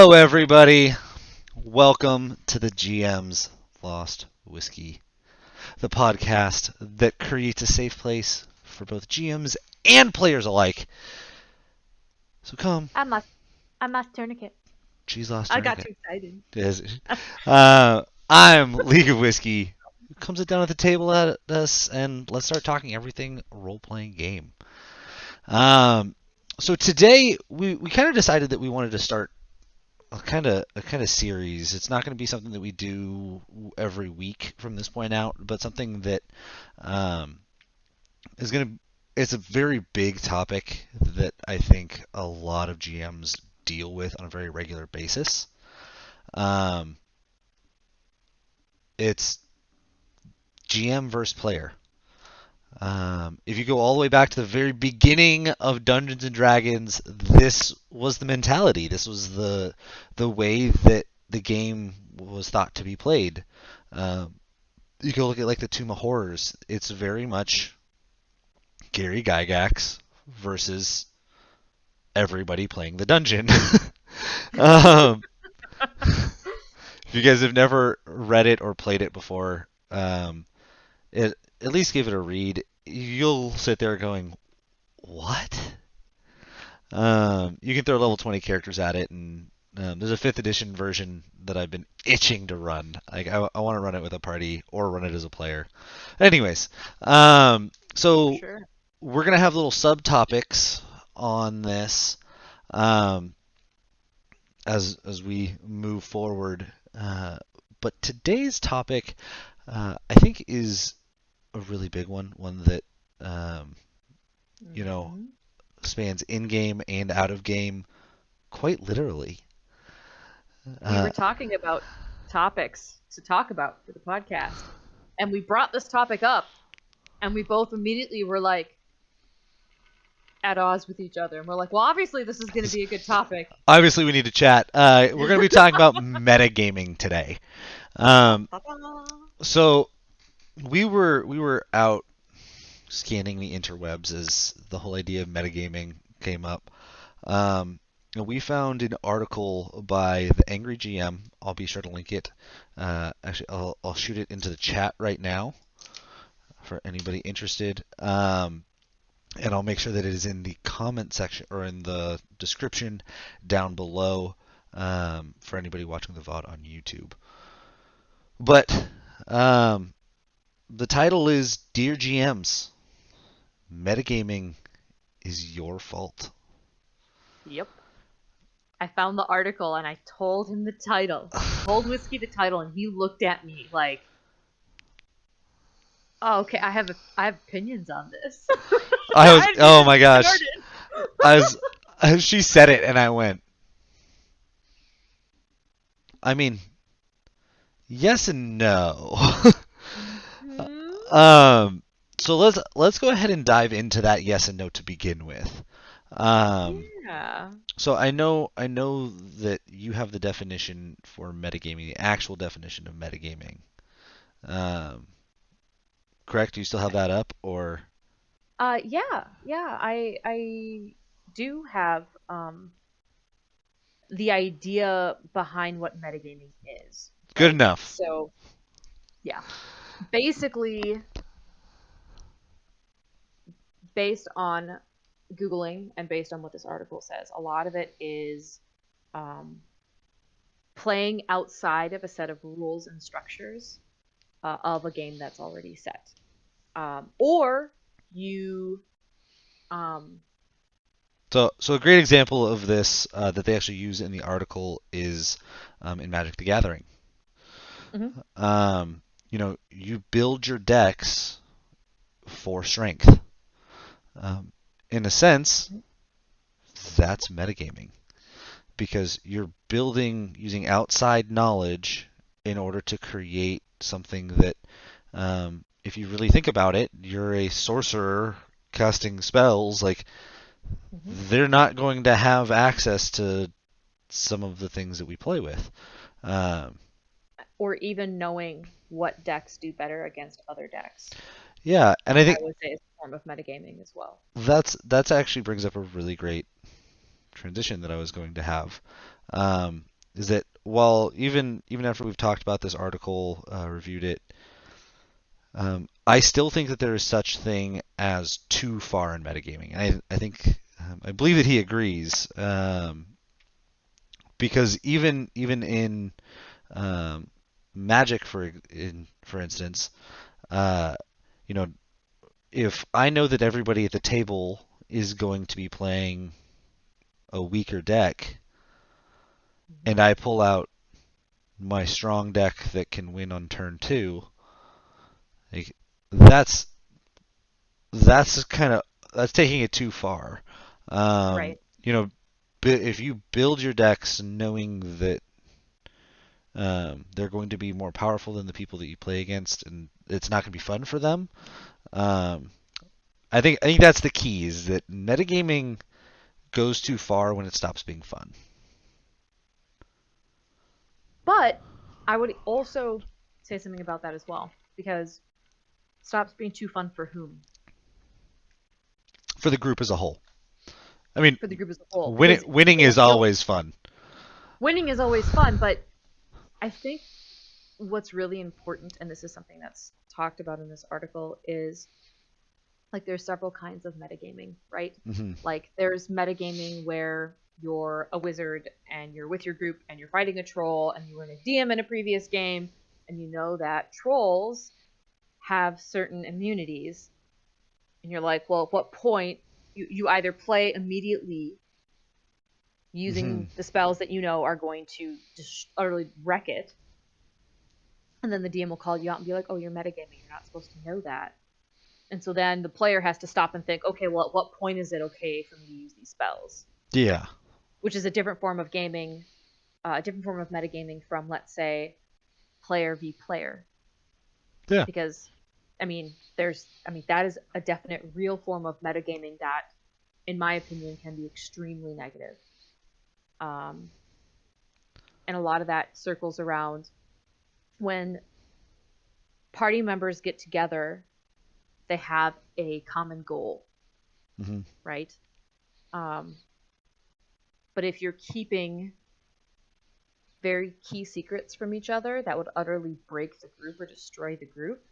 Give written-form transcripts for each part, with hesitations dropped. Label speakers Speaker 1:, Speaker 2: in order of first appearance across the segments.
Speaker 1: Hello, everybody. Welcome to the GM's Lost Whiskey, the podcast that creates a safe place for both GMs and players alike. So come,
Speaker 2: I must tourniquet.
Speaker 1: Cheese Lost
Speaker 2: I got
Speaker 1: Tourniquet.
Speaker 2: too excited.
Speaker 1: I'm League of Whiskey. Comes it down at the table at us, and let's start talking everything role-playing game. Um, so today we kind of decided that we wanted to start a kind of series. It's not going to be something that we do every week from this point out, but something that um, is going to. It's a very big topic that I think a lot of GMs deal with on a very regular basis. Um, it's GM versus player. If you go all the way back to the very beginning of Dungeons and Dragons, this was the mentality. This was the way that the game was thought to be played. Um, you go look at like the Tomb of Horrors. It's very much Gary Gygax versus everybody playing the dungeon. um, if you guys have never read it or played it before, at least give it a read. You'll sit there going, "What?" You can throw level 20 characters at it, and there's a 5th edition version that I've been itching to run. Like I want to run it with a party or run it as a player. Anyways,
Speaker 2: For
Speaker 1: so
Speaker 2: sure.
Speaker 1: we're gonna have little subtopics on this um, as we move forward. But today's topic, I think, is a really big one that um, you know
Speaker 2: Mhm.
Speaker 1: spans in game and out of game quite literally.
Speaker 2: We
Speaker 1: Uh,
Speaker 2: were talking about topics to talk about for the podcast, and we brought this topic up, and we both immediately were like at odds with each other, and we're like, "Well, obviously this is going to be a good topic."
Speaker 1: Obviously, we need to chat. We're going to be talking about metagaming today.
Speaker 2: Da,
Speaker 1: Um,
Speaker 2: da, da.
Speaker 1: so we were out scanning the interwebs as the whole idea of metagaming came up. And we found an article by the Angry GM. I'll be sure to link it. Actually, I'll shoot it into the chat right now for anybody interested. And I'll make sure that it is in the comment section or in the description down below for anybody watching the VOD on YouTube. But the title is Dear GMs, Metagaming is Your Fault.
Speaker 2: Yep. I found the article and I told him the title. I told Whiskey the title, and he looked at me like, "Oh, okay, I have opinions on this."
Speaker 1: I was,
Speaker 2: I didn't
Speaker 1: oh
Speaker 2: even
Speaker 1: my
Speaker 2: get
Speaker 1: gosh.
Speaker 2: started.
Speaker 1: I was, she said it and I went, I mean, yes and no.
Speaker 2: Mhm.
Speaker 1: um, so let's go ahead and dive into that yes and no to begin with. Um,
Speaker 2: Yeah.
Speaker 1: So I know that you have the definition for metagaming, the actual definition of metagaming. Um, correct? Do you still have that up, or
Speaker 2: Yeah. I do have the idea behind what metagaming is,
Speaker 1: good
Speaker 2: right?
Speaker 1: enough?
Speaker 2: So, yeah. Basically, based on Googling and based on what this article says, a lot of it is um, playing outside of a set of rules and structures of a game that's already set. Or you um,
Speaker 1: So a great example of this that they actually use in the article is in Magic the Gathering.
Speaker 2: mhm.
Speaker 1: Um, you build your decks for strength. Um, in a sense, that's metagaming, because you're building using outside knowledge in order to create something that, if you really think about it, you're a sorcerer casting spells. Like,
Speaker 2: Mhm.
Speaker 1: they're not going to have access to some of the things that we play with. Um,
Speaker 2: Or even knowing what decks do better against other decks.
Speaker 1: yeah, and I
Speaker 2: I
Speaker 1: think
Speaker 2: would say it's a form of metagaming as well.
Speaker 1: that's actually brings up a really great transition that I was going to have. is that while even after we've talked about this article, reviewed it, I still think that there is such thing as too far in metagaming. I think I believe that he agrees, because even in um, Magic, for instance, uh, you know, if I know that everybody at the table is going to be playing a weaker deck, and
Speaker 2: Hmm.
Speaker 1: I pull out my strong deck that can win on turn two, like, that's that's taking it too far.
Speaker 2: Right.
Speaker 1: You know, if you build your decks knowing that they're going to be more powerful than the people that you play against, and it's not going to be fun for them. Um, I think that's the key, is that metagaming goes too far when it stops being fun.
Speaker 2: But I would also say something about that as well, because stops being too fun for whom?
Speaker 1: For the group as a whole. I mean,
Speaker 2: For the group as a whole.
Speaker 1: winning
Speaker 2: Because
Speaker 1: winning is always fun.
Speaker 2: winning is always fun, but I think what's really important, and this is something that's talked about in this article, is like there's several kinds of metagaming, right?
Speaker 1: Hmm.
Speaker 2: Like there's metagaming where you're a wizard and you're with your group and you're fighting a troll and you were a DM in a previous game and you know that trolls have certain immunities and you're like, well, at what point you either play immediately
Speaker 1: Hmm.
Speaker 2: using the spells that you know are going to just utterly wreck it, and then the DM will call you out and be like, oh, you're metagaming, you're not supposed to know that. And so then the player has to stop and think, okay, well, at what point is it okay for me to use these spells?
Speaker 1: Yeah.
Speaker 2: Which is a different form of gaming, a different form of metagaming from, let's say, player v player.
Speaker 1: Yeah.
Speaker 2: Because, that is a definite real form of metagaming that, in my opinion, can be extremely negative. Um, and a lot of that circles around when party members get together, they have a common goal,
Speaker 1: Hmm.
Speaker 2: right? Um, but if you're keeping very key secrets from each other that would utterly break the group or destroy the group,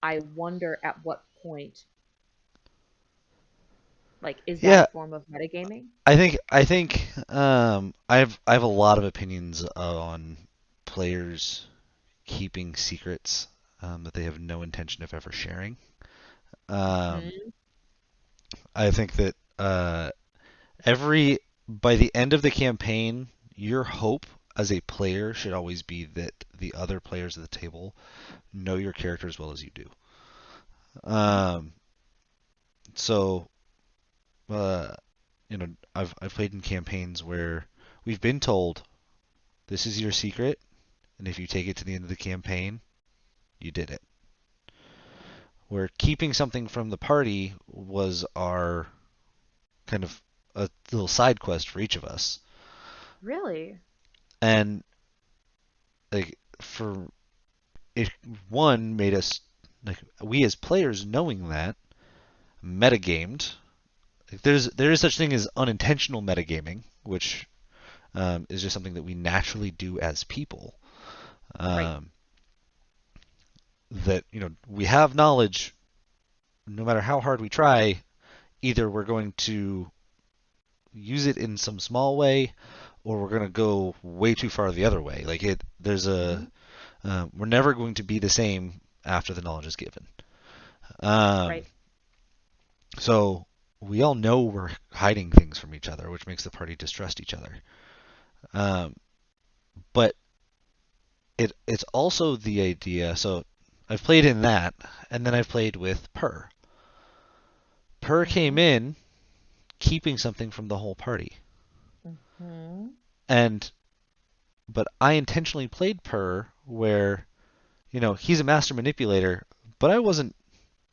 Speaker 2: I wonder at what point, like, is that a
Speaker 1: Yeah.
Speaker 2: form of metagaming?
Speaker 1: I think I have a lot of opinions on players keeping secrets that they have no intention of ever sharing. Um,
Speaker 2: Mm-hmm.
Speaker 1: I think that every by the end of the campaign, your hope as a player should always be that the other players at the table know your character as well as you do.
Speaker 2: Mm-hmm.
Speaker 1: Um, so uh, I've played in campaigns where we've been told this is your secret, and if you take it to the end of the campaign, you did it. Where keeping something from the party was our kind of a little side quest for each of us,
Speaker 2: Really?
Speaker 1: and like for it, one made us, like, we as players knowing that, metagamed. Like, there is such thing as unintentional metagaming, which is just something that we naturally do as people.
Speaker 2: Right.
Speaker 1: Um, that we have knowledge, no matter how hard we try. Either we're going to use it in some small way, or we're going to go way too far the other way. Like
Speaker 2: Mm-hmm.
Speaker 1: we're never going to be the same after the knowledge is given. Um,
Speaker 2: Right.
Speaker 1: so we all know we're hiding things from each other, which makes the party distrust each other. Um, but it's also the idea. So I've played in that, and then I've played with Per. Per came
Speaker 2: Mm-hmm.
Speaker 1: in keeping something from the whole party,
Speaker 2: Mm-hmm.
Speaker 1: and but I intentionally played Per where he's a master manipulator, but I wasn't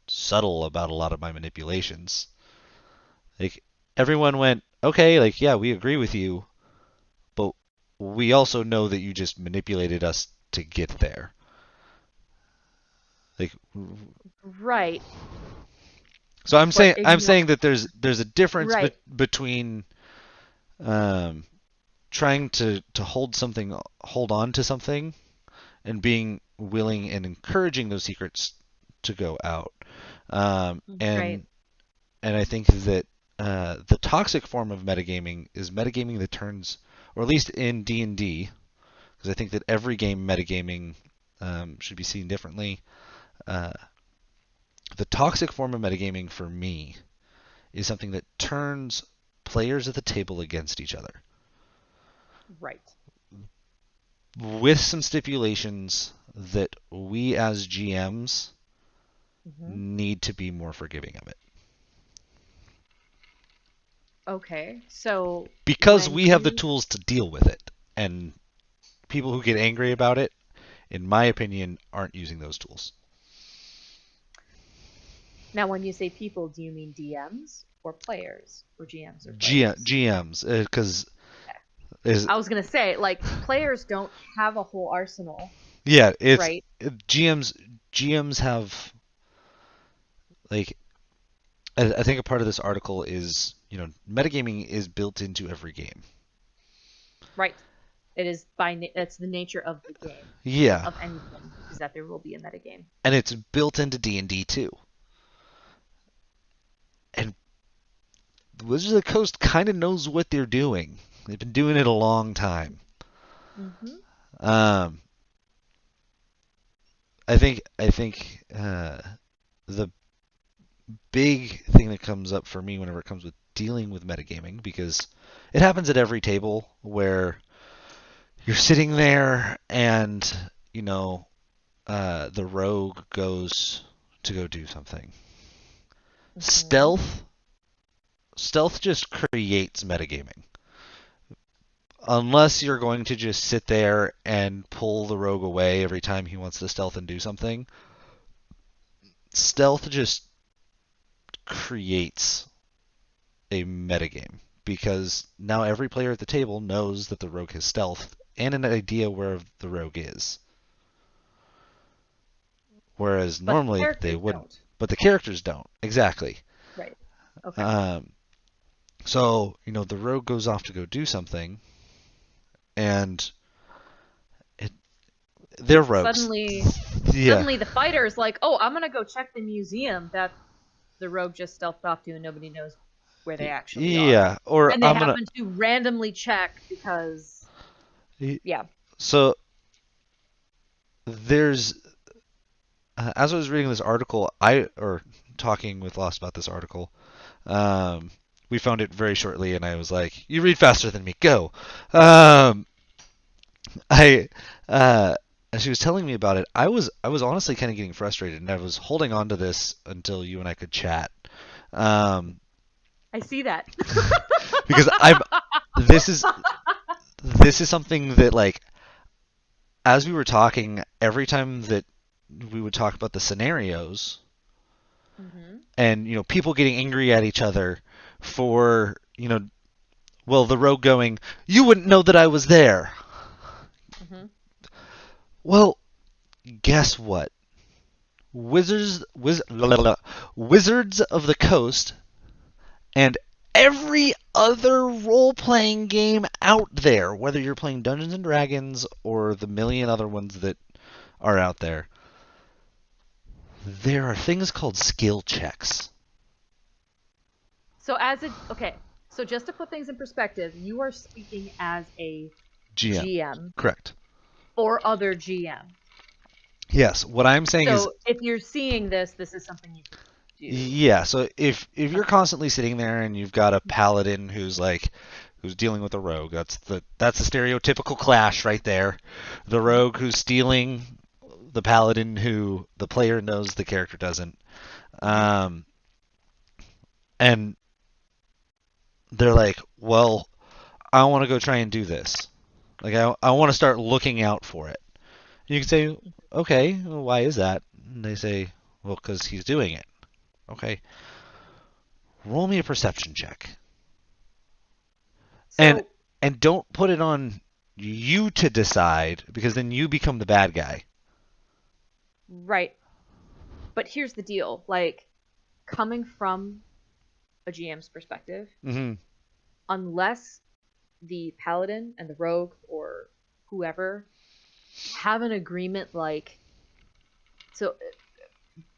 Speaker 1: subtle about a lot of my manipulations. Like, everyone went, okay, like, yeah, we agree with you, but we also know that you just manipulated us to get there. Like,
Speaker 2: Right.
Speaker 1: so I'm
Speaker 2: But
Speaker 1: saying I'm
Speaker 2: ignore.
Speaker 1: saying that there's a difference
Speaker 2: Right.
Speaker 1: between um, trying to hold on to something, and being willing and encouraging those secrets to go out. Um,
Speaker 2: Right.
Speaker 1: and and I think that the toxic form of metagaming is metagaming that turns, or at least in D&D, because I think that every game metagaming should be seen differently. Uh, the toxic form of metagaming for me is something that turns players at the table against each other,
Speaker 2: Right.
Speaker 1: with some stipulations that we as GMs
Speaker 2: Hmm.
Speaker 1: need to be more forgiving of it.
Speaker 2: Okay. So
Speaker 1: Because
Speaker 2: when
Speaker 1: we have the
Speaker 2: you
Speaker 1: tools to deal with it. And people who get angry about it, in my opinion, aren't using those tools.
Speaker 2: now when you say people, do you mean DMs or players or GMs or players?
Speaker 1: GMs, because
Speaker 2: Okay.
Speaker 1: is
Speaker 2: I was gonna say like players don't have a whole arsenal,
Speaker 1: yeah, it's
Speaker 2: right?
Speaker 1: GMs have, like, I think a part of this article is, metagaming is built into every game.
Speaker 2: Right. It is that's the nature of the game,
Speaker 1: Yeah,
Speaker 2: of anything, is that there will be a metagame.
Speaker 1: and it's built into D&D too. And Wizards of the Coast kind of knows what they're doing. They've been doing it a long time.
Speaker 2: Mm-hmm.
Speaker 1: Um, I think the big thing that comes up for me whenever it comes with dealing with metagaming, because it happens at every table where you're sitting there and you know the rogue goes to go do something.
Speaker 2: Mm-hmm.
Speaker 1: Stealth just creates metagaming. Unless you're going to just sit there and pull the rogue away every time he wants to stealth and do something, stealth just creates a metagame, because now every player at the table knows that the rogue has stealth and an idea where the rogue is. Whereas
Speaker 2: But the
Speaker 1: normally they
Speaker 2: characters
Speaker 1: wouldn't.
Speaker 2: don't.
Speaker 1: But the characters don't. Exactly.
Speaker 2: Right. Okay.
Speaker 1: Um, so, the rogue goes off to go do something, and it, they're rogues.
Speaker 2: Suddenly,
Speaker 1: Yeah.
Speaker 2: the fighter is like, "Oh, I'm gonna go check the museum that the rogue just stealthed off to, and nobody knows where they actually are."
Speaker 1: Yeah. Or
Speaker 2: And they
Speaker 1: I'm gonna.
Speaker 2: happen to randomly check because, yeah.
Speaker 1: So there's, as I was reading this article, or talking with Lost about this article, Um, we found it very shortly, and I was like, "You read faster than me, go!" Um, I, as she was telling me about it, I was honestly kind of getting frustrated, and I was holding on to this until you and I could chat, um,
Speaker 2: I see that.
Speaker 1: because I'm this is this is something that, like, as we were talking, every time that we would talk about the scenarios,
Speaker 2: Hmm.
Speaker 1: and people getting angry at each other for, well, the rogue going, "You wouldn't know that I was there."
Speaker 2: Hmm.
Speaker 1: Well, guess what? Wizards of the Coast and every other role-playing game out there, whether you're playing Dungeons and Dragons or the million other ones that are out there, there are things called skill checks.
Speaker 2: So okay, so just to put things in perspective, you are speaking as a
Speaker 1: GM.
Speaker 2: GM
Speaker 1: Correct.
Speaker 2: or other GM.
Speaker 1: Yes, what I'm saying is,
Speaker 2: So if you're seeing this, this is something you could do.
Speaker 1: yeah, so if you're
Speaker 2: Okay.
Speaker 1: constantly sitting there and you've got a paladin who's dealing with a rogue, that's the stereotypical clash right there. The
Speaker 2: Hmm.
Speaker 1: rogue who's stealing, the paladin who the player knows the character doesn't.
Speaker 2: Hmm.
Speaker 1: Um, and they're like, "Well, I want to go try and do this. Like, I want to start looking out for it." You can say, "Okay, well, why is that?" And they say, "Well, because he's doing it." Okay, roll me a perception check. And
Speaker 2: So,
Speaker 1: and don't put it on you to decide, because then you become the bad guy.
Speaker 2: right. But here's the deal, like, coming from a GM's perspective,
Speaker 1: Mm-hmm.
Speaker 2: unless the paladin and the rogue or whoever have an agreement like so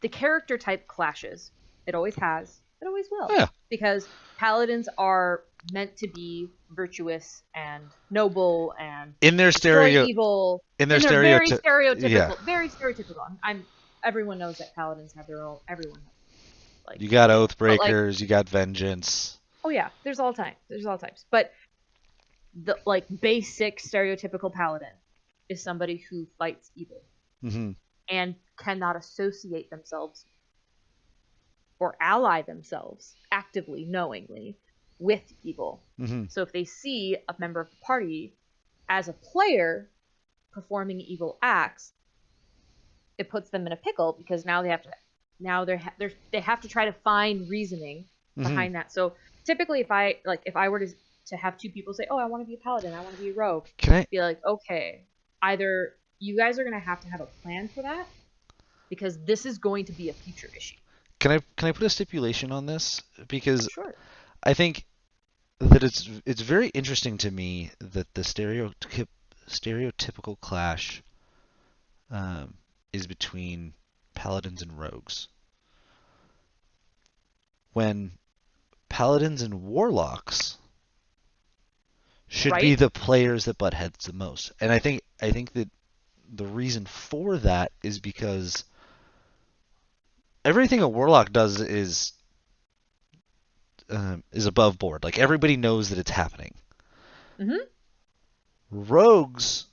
Speaker 2: the character type clashes. It always has. It always will.
Speaker 1: Yeah.
Speaker 2: Because paladins are meant to be virtuous and noble and
Speaker 1: In their
Speaker 2: destroy
Speaker 1: stereo,
Speaker 2: evil.
Speaker 1: in their
Speaker 2: And they're very
Speaker 1: stereotype, yeah.
Speaker 2: stereotypical. Very stereotypical. Everyone knows that paladins have their own. Everyone has like
Speaker 1: You got
Speaker 2: yeah. But like
Speaker 1: Oathbreakers, you got Vengeance.
Speaker 2: oh yeah, there's all types. There's all types. But the like basic stereotypical paladin is somebody who fights evil
Speaker 1: Hmm.
Speaker 2: and cannot associate themselves or ally themselves actively, knowingly, with evil.
Speaker 1: Hmm.
Speaker 2: So if they see a member of the party as a player performing evil acts, it puts them in a pickle because now they have to try to find reasoning
Speaker 1: Hmm.
Speaker 2: behind that. So typically, if I were to have two people say, "Oh, I want to be a paladin, I want to be a rogue,"
Speaker 1: Can I
Speaker 2: be like, "Okay, either you guys are going to have a plan for that because this is going to be a future issue."
Speaker 1: can I put a stipulation on this? Because
Speaker 2: Sure.
Speaker 1: I think that it's very interesting to me that the stereotypical clash um, is between paladins and rogues. When paladins and warlocks should be
Speaker 2: Right?
Speaker 1: the players that butt heads the most. And I think that the reason for that is because everything a warlock does is above board. Like everybody knows that it's happening.
Speaker 2: Mm-hmm.
Speaker 1: Rogues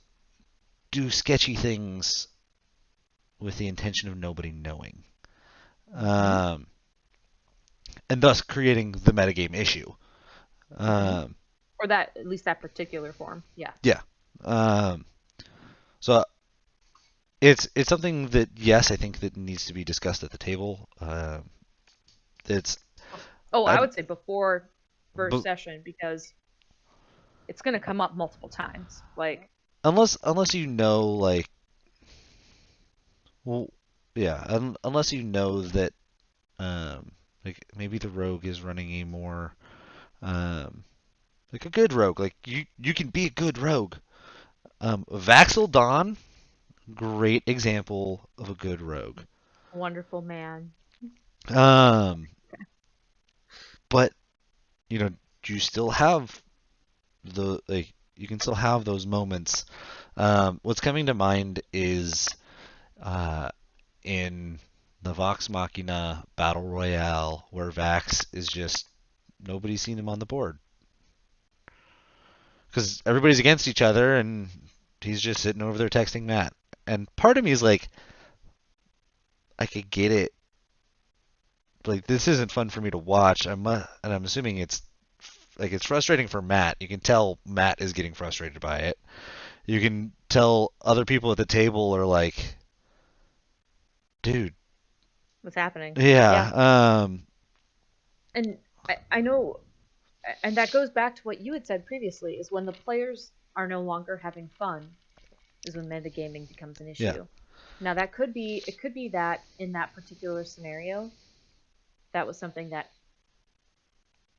Speaker 1: do sketchy things with the intention of nobody knowing,
Speaker 2: Mm-hmm.
Speaker 1: um, and thus creating the metagame issue.
Speaker 2: Mm-hmm.
Speaker 1: Um,
Speaker 2: Or that at least that particular form. Yeah.
Speaker 1: yeah. Um, so it's something that yes, I think that needs to be discussed at the table. It's
Speaker 2: Oh, I
Speaker 1: I'm,
Speaker 2: would say before first
Speaker 1: but
Speaker 2: session because it's going to come up multiple times. Like,
Speaker 1: unless you know like well yeah unless you know that like maybe the rogue is running a more um like a good rogue like you can be a good rogue. Vaxel Dawn, great example of a good rogue.
Speaker 2: wonderful man.
Speaker 1: Um, but you know, you still have the like you can still have those moments. What's coming to mind is uh, in the Vox Machina Battle Royale where Vax is just nobody's seen him on the board because everybody's against each other and he's just sitting over there texting Matt. And part of me is like, I could get it. Like this isn't fun for me to watch. And I'm assuming it's like it's frustrating for Matt. You can tell Matt is getting frustrated by it. You can tell other people at the table are like, dude,
Speaker 2: What's happening? Yeah.
Speaker 1: yeah,
Speaker 2: And I know, and that goes back to what you had said previously is when the players are no longer having fun is when metagaming becomes an
Speaker 1: yeah,
Speaker 2: issue. Now that could be it could be that in that particular scenario that was something that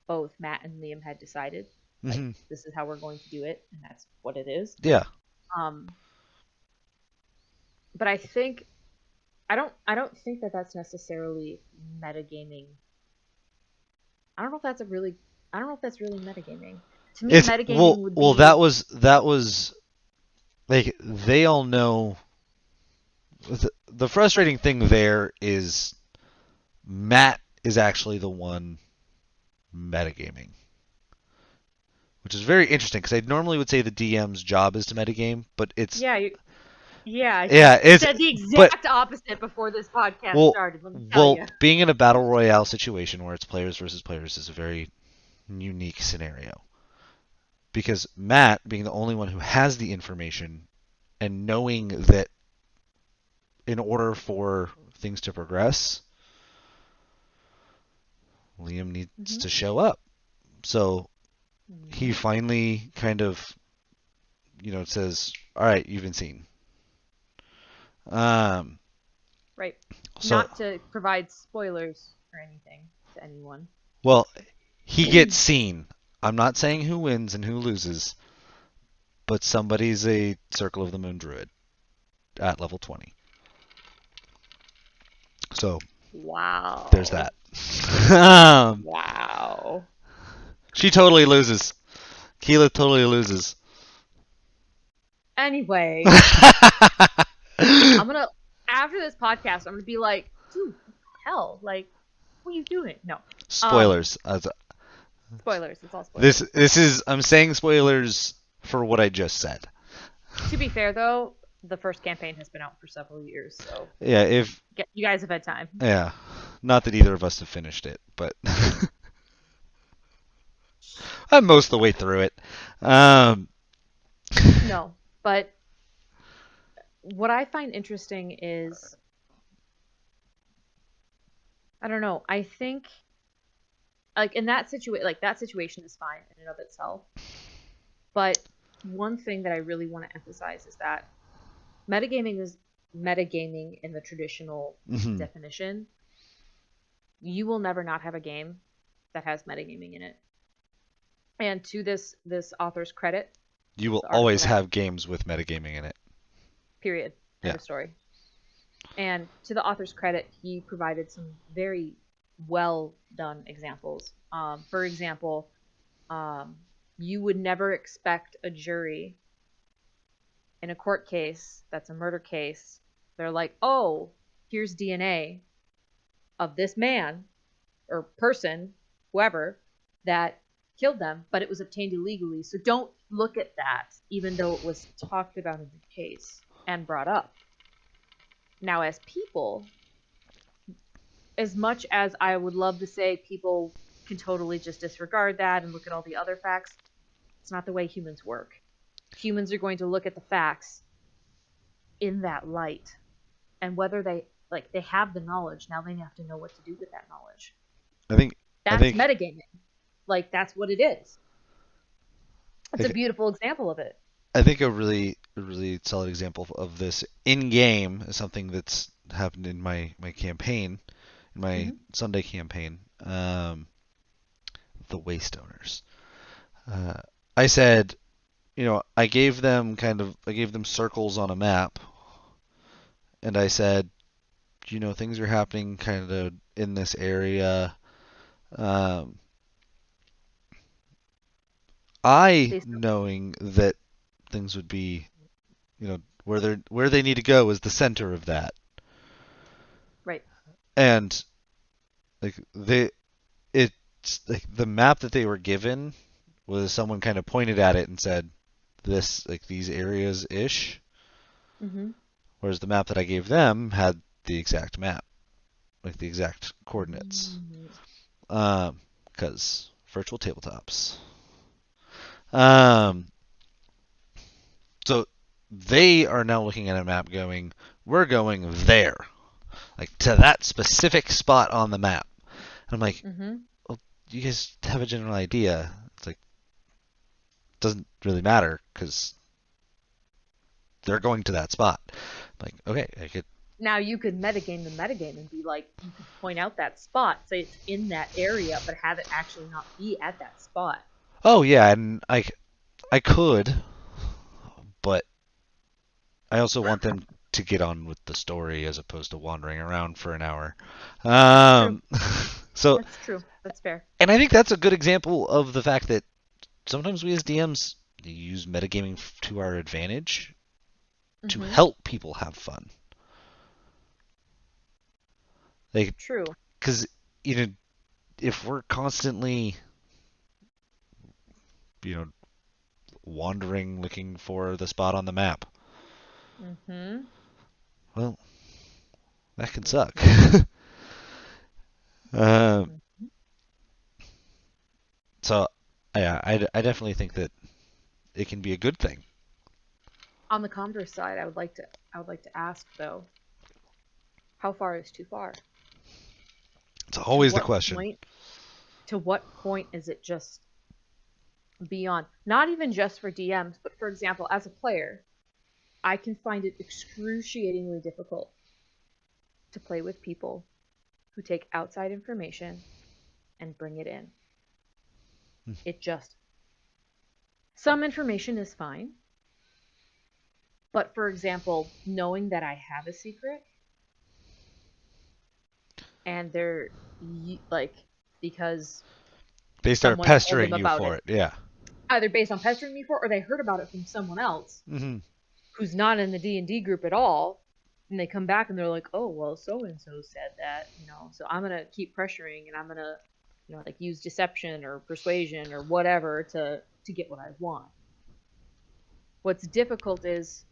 Speaker 2: both Matt and Liam had decided like
Speaker 1: hmm,
Speaker 2: this is how we're going to do it and that's what it is.
Speaker 1: yeah.
Speaker 2: Um but I don't think that that's necessarily metagaming. I don't know if that's a really I don't know if that's really metagaming. To me,
Speaker 1: It's
Speaker 2: metagaming would
Speaker 1: well
Speaker 2: be
Speaker 1: that was like they all know. The frustrating thing there is Matt is actually the one metagaming, which is very interesting because I normally would say the DM's job is to metagame, but it's
Speaker 2: yeah, yeah.
Speaker 1: yeah,
Speaker 2: You
Speaker 1: it's
Speaker 2: said the
Speaker 1: but
Speaker 2: exact opposite before this podcast
Speaker 1: well,
Speaker 2: started. Let me tell
Speaker 1: well,
Speaker 2: you.
Speaker 1: being in a battle royale situation where it's players versus players is a very unique scenario because Matt, being the only one who has the information and knowing that in order for things to progress, Liam needs
Speaker 2: Mm-hmm.
Speaker 1: to show up. So he
Speaker 2: Mm-hmm.
Speaker 1: finally kind of, says, "All right, you've been seen." Um,
Speaker 2: Right.
Speaker 1: so
Speaker 2: Not to provide spoilers or anything to anyone.
Speaker 1: well, he gets seen. I'm not saying who wins and who loses, but somebody's a Circle of the Moon druid at level 20. So there's
Speaker 2: Wow.
Speaker 1: that. um,
Speaker 2: Wow.
Speaker 1: she totally loses. Keela totally loses.
Speaker 2: Anyway, I'm gonna after this podcast, I'm gonna be like, dude, what the hell? Like, what are you doing? No. Um,
Speaker 1: Spoilers.
Speaker 2: spoilers. It's all
Speaker 1: This
Speaker 2: spoilers.
Speaker 1: this is I'm saying spoilers for what I just said.
Speaker 2: To be fair, though, the first campaign has been out for several years, so
Speaker 1: Yeah, if
Speaker 2: you guys have had time.
Speaker 1: yeah, not that either of us have finished it, but I'm most of the way through it. Um,
Speaker 2: No, but what I find interesting is, I don't know. I think like in that situation, like that situation is fine in and of itself. But one thing that I really want to emphasize is that metagaming is metagaming in the traditional
Speaker 1: mhm.
Speaker 2: definition. You will never not have a game that has metagaming in it. And to this author's credit,
Speaker 1: You will
Speaker 2: the article
Speaker 1: always
Speaker 2: that
Speaker 1: have games with metagaming in it.
Speaker 2: period end
Speaker 1: Yeah.
Speaker 2: of story. And to the author's credit, he provided some very well done examples. For example, um, you would never expect a jury in a court case that's a murder case. They're like, oh, here's DNA of this man or person, whoever, that killed them, but it was obtained illegally. So don't look at that, even though it was talked about in the case and brought up. Now, as people, as much as I would love to say people can totally just disregard that and look at all the other facts, it's not the way humans work. Humans are going to look at the facts in that light. And whether they have the knowledge, now they have to know what to do with that knowledge.
Speaker 1: I think I
Speaker 2: That's
Speaker 1: think
Speaker 2: metagaming. Like that's what it is. That's a
Speaker 1: I
Speaker 2: beautiful example of it.
Speaker 1: I think a really solid example of this in game is something that's happened in my campaign, in my
Speaker 2: Mm-hmm.
Speaker 1: Sunday campaign. The waste owners. Uh, I said, I gave them circles on a map, and I said, things are happening kind of in this area. Um, I
Speaker 2: They still
Speaker 1: knowing that things would be, where they need to go is the center of that,
Speaker 2: right.
Speaker 1: and like it's like the map that they were given was someone kind of pointed at it and said this like these areas ish,
Speaker 2: Mm-hmm.
Speaker 1: whereas the map that I gave them had the exact map, like the exact coordinates.
Speaker 2: Mm-hmm.
Speaker 1: Because virtual tabletops. Um, so they are now looking at a map going, we're going there, like to that specific spot on the map. And I'm like,
Speaker 2: Mm-hmm.
Speaker 1: well, you guys have a general idea. It's like, doesn't really matter because they're going to that spot. I'm like, okay, I could.
Speaker 2: Now you could metagame the metagame and be like, you could point out that spot, say it's in that area, but have it actually not be at that spot.
Speaker 1: Oh yeah, and I could, but I also want them to get on with the story as opposed to wandering around for an hour.
Speaker 2: True.
Speaker 1: Um, so,
Speaker 2: That's true. That's fair.
Speaker 1: and I think that's a good example of the fact that sometimes we as DMs use metagaming to our advantage to
Speaker 2: Mm-hmm.
Speaker 1: help people have fun. Like,
Speaker 2: True.
Speaker 1: because you know, if we're constantly, you know, wandering looking for the spot on the map,
Speaker 2: Mm-hmm.
Speaker 1: well, that can suck.
Speaker 2: Mm-hmm.
Speaker 1: uh,
Speaker 2: Mm-hmm.
Speaker 1: so, yeah, I definitely think that it can be a good thing.
Speaker 2: On the converse side, I would like to ask though, how far is too far?
Speaker 1: It's
Speaker 2: To
Speaker 1: always the
Speaker 2: what
Speaker 1: question.
Speaker 2: point? To what point is it just beyond? Not even just for DMs, but for example, as a player, I can find it excruciatingly difficult to play with people who take outside information and bring it in. It just, some information is fine. But for example, knowing that I have a secret and they're like, because
Speaker 1: They start
Speaker 2: someone told them
Speaker 1: pestering you
Speaker 2: about
Speaker 1: for
Speaker 2: it,
Speaker 1: it. Yeah.
Speaker 2: either based on pestering me for it, or they heard about it from someone else
Speaker 1: Hmm.
Speaker 2: who's not in the D&D group at all, and they come back and they're like, oh well, so and so said that, so I'm gonna keep pressuring, and I'm gonna, like, use deception or persuasion or whatever to get what I want. What's difficult is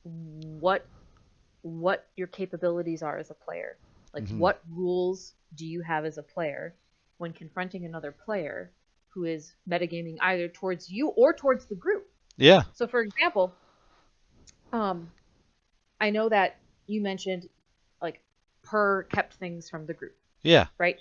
Speaker 2: what your capabilities are as a player. Like,
Speaker 1: Hmm.
Speaker 2: what rules do you have as a player when confronting another player who is metagaming either towards you or towards the group?
Speaker 1: Yeah.
Speaker 2: So for example, um I know that you mentioned, like, Per kept things from the group,
Speaker 1: Yeah.
Speaker 2: right?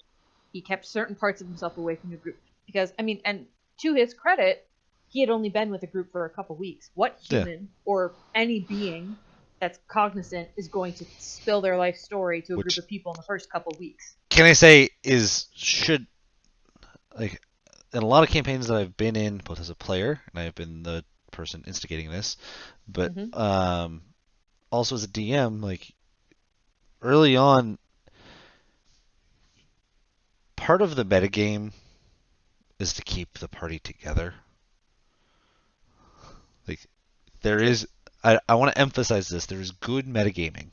Speaker 2: He kept certain parts of himself away from the group because, I mean, and to his credit, he had only been with the group for a couple weeks. What
Speaker 1: Yeah.
Speaker 2: human or any being that's cognizant is going to spill their life story to a group
Speaker 1: Which
Speaker 2: of people in the first couple weeks?
Speaker 1: can I say is should like in a lot of campaigns that I've been in, both as a player and I've been the person instigating this, but
Speaker 2: Mm-hmm.
Speaker 1: also as a DM, like early on, part of the metagame is to keep the party together. Like there
Speaker 2: True.
Speaker 1: is, I want to emphasize this. There is good metagaming,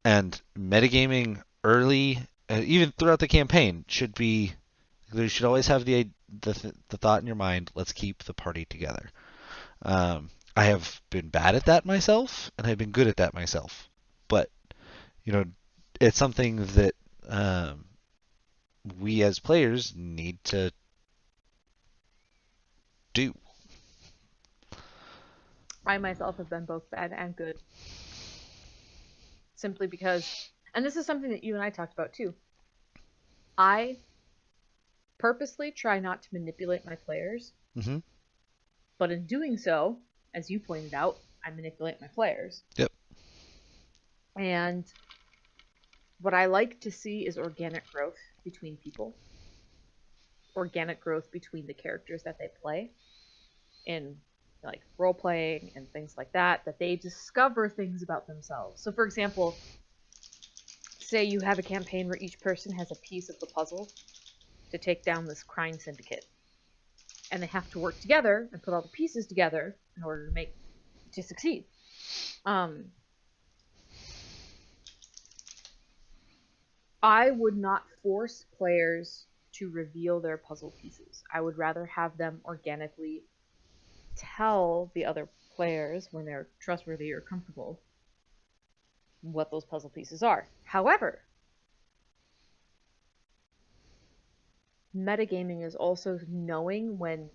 Speaker 1: and metagaming early, even throughout the campaign, should be. You should always have the thought in your mind. Let's keep the party together. I have been bad at that myself, and I've been good at that myself. But you know, it's something that um, we as players need to do.
Speaker 2: I myself have been both bad and good, simply because, and this is something that you and I talked about too. I purposely try not to manipulate my players,
Speaker 1: Hmm.
Speaker 2: but in doing so, as you pointed out, I manipulate my players.
Speaker 1: Yep.
Speaker 2: And what I like to see is organic growth between people, organic growth between the characters that they play in, like, role playing and things like that they discover things about themselves. So for example, say you have a campaign where each person has a piece of the puzzle to take down this crime syndicate, and they have to work together and put all the pieces together in order to succeed. um I would not force players to reveal their puzzle pieces. I would rather have them organically tell the other players, when they're trustworthy or comfortable, what those puzzle pieces are. However, metagaming is also knowing when,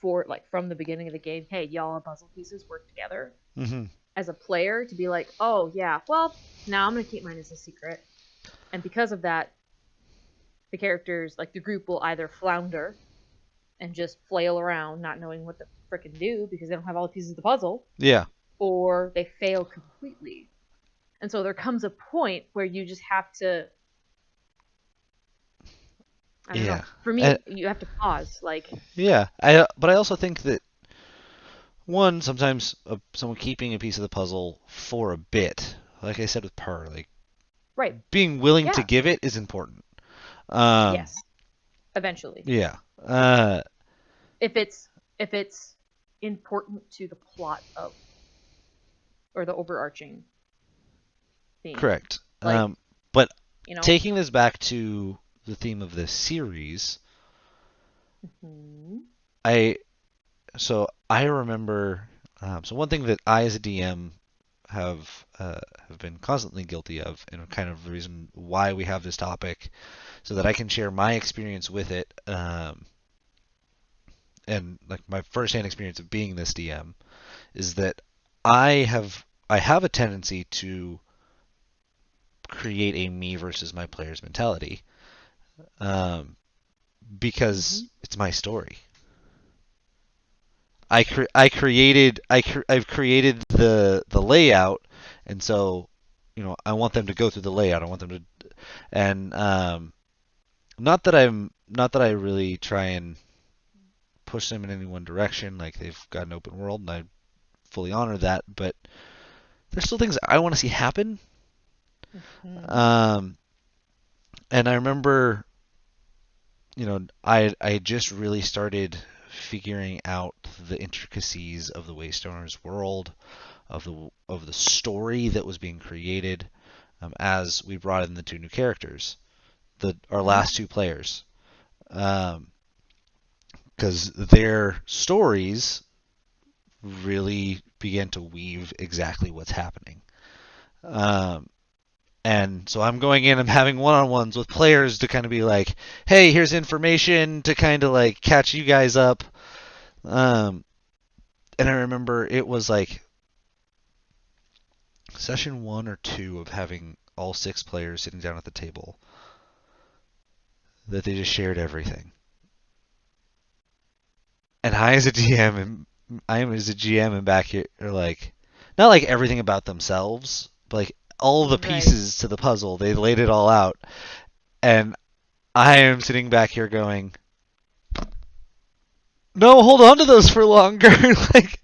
Speaker 2: for like from the beginning of the game, hey, y'all puzzle pieces work together.
Speaker 1: Hmm.
Speaker 2: As a player, to be like, oh yeah, well, now I'm gonna keep mine as a secret, and because of that, the characters, like the group, will either flounder and just flail around, not knowing what to frickin' do because they don't have all the pieces of the puzzle,
Speaker 1: Yeah.
Speaker 2: or they fail completely. And so there comes a point where you just have to, I don't know.
Speaker 1: Yeah.
Speaker 2: For
Speaker 1: And
Speaker 2: me, you have to pause. Like,
Speaker 1: yeah. But I also think that one sometimes someone keeping a piece of the puzzle for a bit, like I said with Per, like
Speaker 2: right,
Speaker 1: being willing to
Speaker 2: yeah,
Speaker 1: give it is important. Um,
Speaker 2: yes, eventually,
Speaker 1: yeah.
Speaker 2: if it's important to the plot of, or the overarching theme.
Speaker 1: Correct.
Speaker 2: Like,
Speaker 1: But
Speaker 2: you know,
Speaker 1: taking this back to the theme of this series,
Speaker 2: mm-hmm,
Speaker 1: I I remember. So one thing that I, as a DM, have been constantly guilty of, and kind of the reason why we have this topic, so that I can share my experience with it, and like my firsthand experience of being this DM, is that I have a tendency to create a me versus my players mentality, um,
Speaker 2: mm-hmm,
Speaker 1: because it's my story. I created I've created the layout, and so I want them to go through the layout. I want them to, and not that I really try and push them in any one direction. Like they've got an open world, and I fully honor that. But there's still things I want to see happen.
Speaker 2: Hmm.
Speaker 1: Um, and I remember, I just really started figuring out the intricacies of the Wasteowners world, of the story that was being created, as we brought in the two new characters, our
Speaker 2: Hmm.
Speaker 1: last two players, because their stories really began to weave exactly what's happening. Um, and so I'm going in, I'm having one-on-ones with players to kind of be like, hey, here's information to kind of like catch you guys up. Um, and I remember it was like session 1 or 2 of having all 6 players sitting down at the table that they just shared everything. And I am as a GM and back here are like, not like everything about themselves, but like all the
Speaker 2: Right.
Speaker 1: pieces to the puzzle. They laid it all out, and I am sitting back here going, no, hold on to those for longer. like,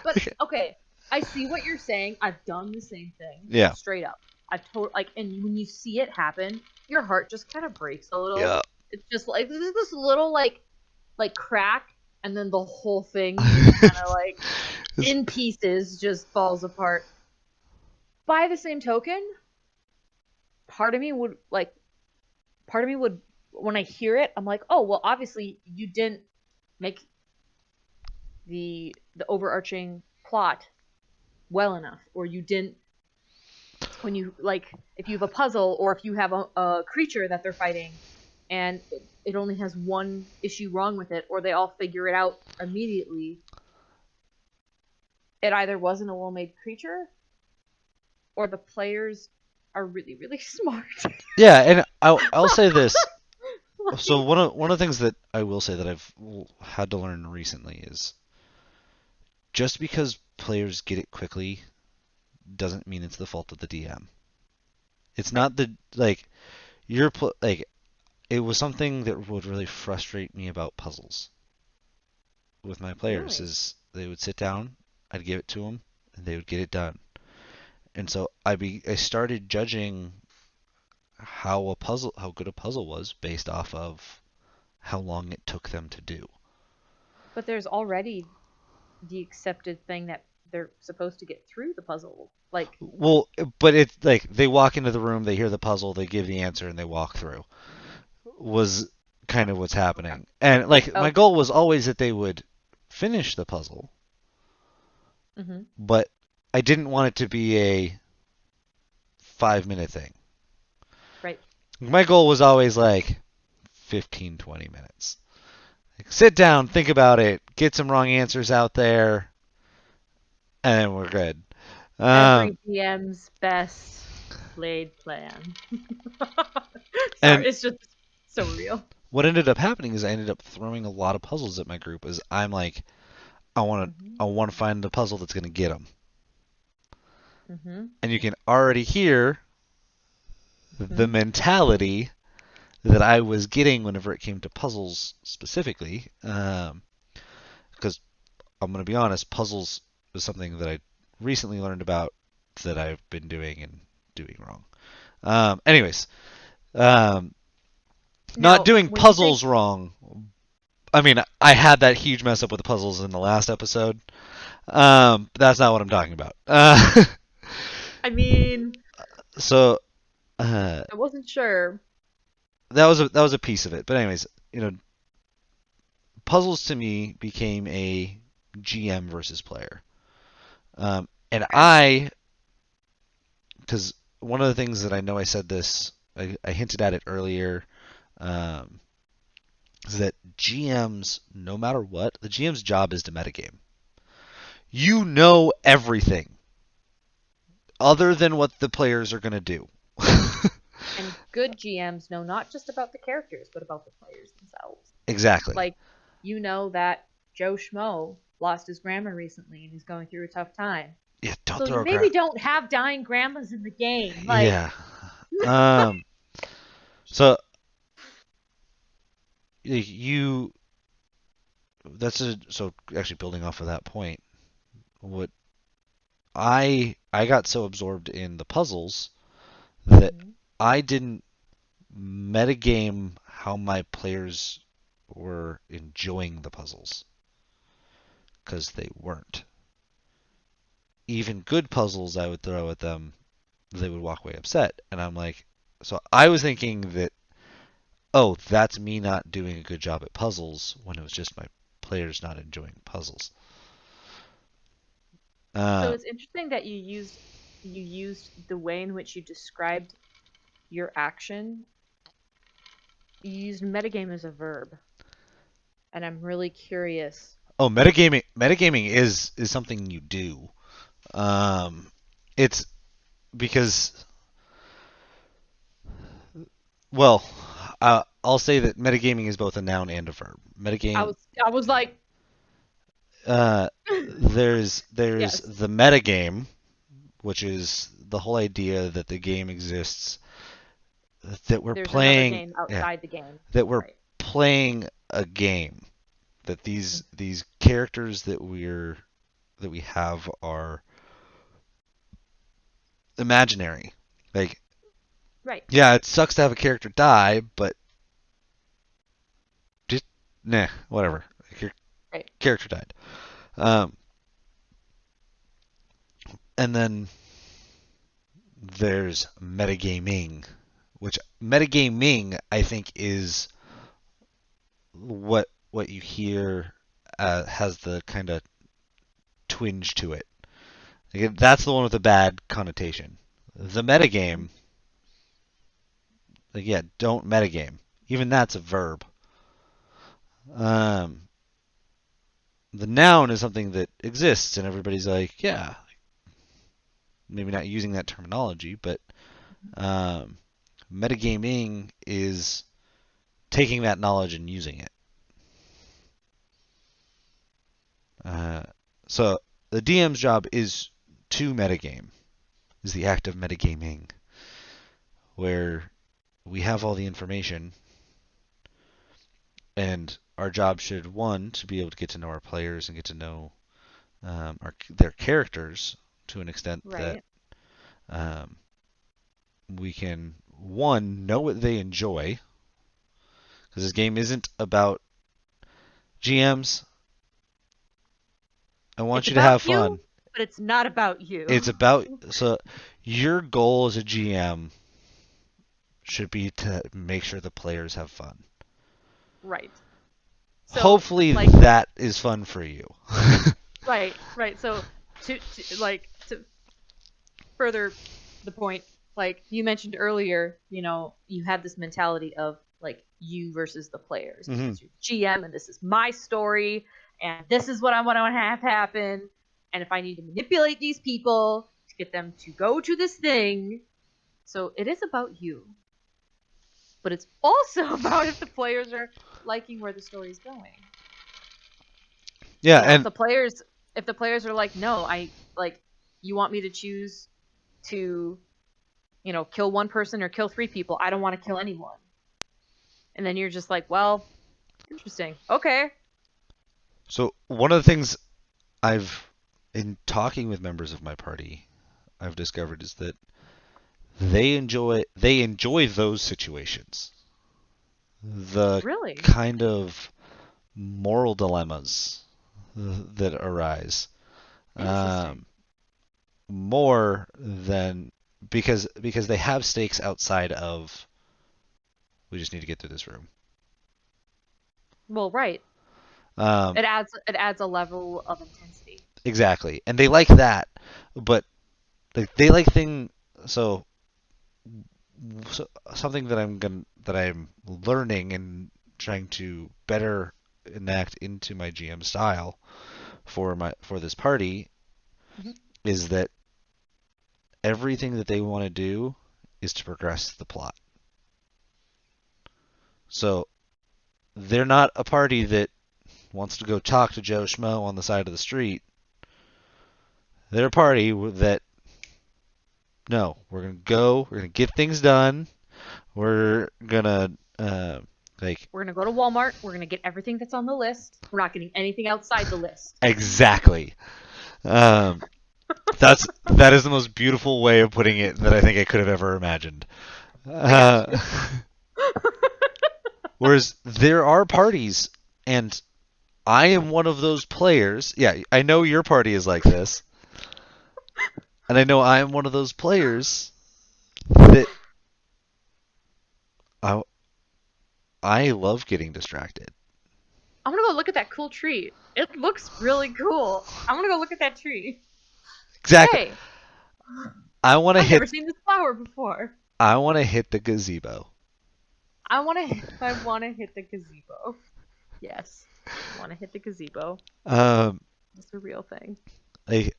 Speaker 2: But okay, I see what you're saying. I've done the same thing,
Speaker 1: yeah,
Speaker 2: straight up. I've told like, and when you see it happen, your heart just kind of breaks a little.
Speaker 1: yeah.
Speaker 2: It's just like there's this little like crack, and then the whole thing just kind of like in pieces just falls apart. By the same token, part of me would like, part of me would, when I hear it, I'm like, oh well, obviously you didn't make the overarching plot well enough, or you didn't, when you like, if you have a puzzle or if you have a creature that they're fighting and it only has one issue wrong with it, or they all figure it out immediately, it either wasn't a well-made creature or the players are really really smart.
Speaker 1: Yeah, and I'll say this. So
Speaker 2: Like,
Speaker 1: one of the things that I will say that I've had to learn recently is just because players get it quickly doesn't mean it's the fault of the DM. It's
Speaker 2: right.
Speaker 1: not the like like it was something that would really frustrate me about puzzles with my players
Speaker 2: Really?
Speaker 1: is they would sit down, I'd give it to them, and they would get it done. And so I started judging how good a puzzle was based off of how long it took them to do.
Speaker 2: But there's already the accepted thing that they're supposed to get through the puzzle. Like,
Speaker 1: Well, but it's like they walk into the room, they hear the puzzle, they give the answer, and they walk through. Was kind of what's
Speaker 2: okay.
Speaker 1: happening. And like my
Speaker 2: Okay.
Speaker 1: goal was always that they would finish the puzzle,
Speaker 2: Hmm.
Speaker 1: but I didn't want it to be a 5 minute thing.
Speaker 2: Right.
Speaker 1: My goal was always like 15, 20 minutes. Like, sit down, think about it, get some wrong answers out there, and then we're good. Um,
Speaker 2: Every DM's best laid plan.
Speaker 1: and
Speaker 2: Sorry, it's just so real.
Speaker 1: what ended up happening is I ended up throwing a lot of puzzles at my group. As I'm like,
Speaker 2: Hmm.
Speaker 1: I want to find the puzzle that's going to get them.
Speaker 2: Hmm.
Speaker 1: And you can already hear the
Speaker 2: Hmm.
Speaker 1: mentality that I was getting whenever it came to puzzles specifically. Because I'm going to be honest, puzzles is something that I recently learned about that I've been doing and doing wrong. Anyways, um, not
Speaker 2: Now,
Speaker 1: doing
Speaker 2: when you say,
Speaker 1: puzzles wrong. I mean, I had that huge mess up with the puzzles in the last episode. But that's not what I'm talking about.
Speaker 2: I mean,
Speaker 1: So uh,
Speaker 2: I wasn't sure.
Speaker 1: that was a piece of it. But anyways, you know, puzzles to me became a GM versus player. And
Speaker 2: Okay.
Speaker 1: because one of the things that I know I said this, I hinted at it earlier, um, is that GMs, no matter what, the GM's job is to metagame. You know everything other than what the players are going to do.
Speaker 2: And good GMs know not just about the characters, but about the players themselves.
Speaker 1: Exactly.
Speaker 2: Like, you know that Joe Schmo lost his grandma recently and he's going through a tough time.
Speaker 1: Yeah, don't
Speaker 2: So you
Speaker 1: throw a
Speaker 2: maybe
Speaker 1: crap.
Speaker 2: don't have dying grandmas in the game. Like,
Speaker 1: Yeah. Um, So you that's a so actually building off of that point, what I got so absorbed in the puzzles that
Speaker 2: Mhm.
Speaker 1: I didn't metagame how my players were enjoying the puzzles because they weren't. Even good puzzles I would throw at them, they would walk away upset. And I'm like, so I was thinking that, oh, that's me not doing a good job at puzzles when it was just my players not enjoying puzzles.
Speaker 2: So
Speaker 1: Uh,
Speaker 2: it's interesting that you used the way in which you described your action. You used metagame as a verb, and I'm really curious.
Speaker 1: oh, metagaming is something you do. Um, it's because, well, I'll say that metagaming is both a noun and a verb.
Speaker 2: I
Speaker 1: Metagame,
Speaker 2: was I was like,
Speaker 1: uh, there's
Speaker 2: yes,
Speaker 1: the metagame, which is the whole idea that the game exists, that we're
Speaker 2: there's another
Speaker 1: playing,
Speaker 2: game
Speaker 1: yeah,
Speaker 2: outside the game.
Speaker 1: that we're
Speaker 2: Right.
Speaker 1: playing a game, that these characters that we have are imaginary. Like,
Speaker 2: Right.
Speaker 1: yeah, it sucks to have a character die, but just nah, whatever. Your
Speaker 2: Right.
Speaker 1: character died. Um, and then there's metagaming, which metagaming I think is what you hear has the kind of twinge to it. Like, that's the one with the bad connotation. The
Speaker 2: Mhm.
Speaker 1: metagame, like, yeah, don't metagame. Even that's a verb. Um, the noun is something that exists, and everybody's like, yeah, maybe not using that terminology, but um, metagaming is taking that knowledge and using it. Uh, so the DM's job is to metagame, is the act of metagaming, where we have all the information, and our job should, one, to be able to get to know our players and get to know their characters to an extent that
Speaker 2: Right.
Speaker 1: um, we can, one, know what they enjoy, because this game isn't about GMs. I
Speaker 2: It's
Speaker 1: want you to
Speaker 2: about
Speaker 1: have
Speaker 2: you,
Speaker 1: fun.
Speaker 2: but it's not about
Speaker 1: It's
Speaker 2: you.
Speaker 1: about, so your goal as a GM should be to make sure the players have fun.
Speaker 2: Right. So
Speaker 1: Hopefully
Speaker 2: like
Speaker 1: that is fun for you.
Speaker 2: right, right. So to further the point, like you mentioned earlier, you had this mentality of like you versus the players
Speaker 1: hmm
Speaker 2: because you're GM and this is my story and this is what I want to have happen. And if I need to manipulate these people to get them to go to this thing, so it is about you, but it's also about if the players are liking where the story is going.
Speaker 1: Yeah,
Speaker 2: You know,
Speaker 1: and
Speaker 2: if the players are like, no, I like you want me to choose to kill one person or kill three people. I don't want to kill anyone. And then you're just like, well, interesting. Okay.
Speaker 1: so one of the things I've, in talking with members of my party, I've discovered is that they enjoy those situations. The
Speaker 2: Really
Speaker 1: kind of moral dilemmas that arise.
Speaker 2: interesting.
Speaker 1: Um, more than because they have stakes outside of we just need to get through this room.
Speaker 2: Well, right.
Speaker 1: Um,
Speaker 2: It adds a level of intensity.
Speaker 1: exactly, and they like that, but they like thing. So, so something that I'm learning and trying to better enact into my GM style for this party
Speaker 2: Mhm.
Speaker 1: is that everything that they want to do is to progress the plot. So they're not a party that wants to go talk to Joe Schmo on the side of the street. They're a party that no, we're gonna go, we're gonna get things done, We're gonna like
Speaker 2: We're gonna go to Walmart. We're gonna get everything that's on the list. We're not getting anything outside the list.
Speaker 1: exactly. Um, that is the most beautiful way of putting it that I think I could have ever imagined.
Speaker 2: I got
Speaker 1: Uh,
Speaker 2: you.
Speaker 1: whereas there are parties, and I am one of those players. Yeah, I know your party is like this, and I know I am one of those players that I I love getting distracted.
Speaker 2: I'm gonna go look at that cool tree. It looks really cool. I'm gonna go look at that tree.
Speaker 1: Exactly.
Speaker 2: Hey,
Speaker 1: I want to
Speaker 2: I've never
Speaker 1: hit
Speaker 2: seen this flower before.
Speaker 1: I want to hit the gazebo.
Speaker 2: I wanna hit the gazebo. Yes. I wanna hit the gazebo.
Speaker 1: Um,
Speaker 2: It's a real thing.
Speaker 1: like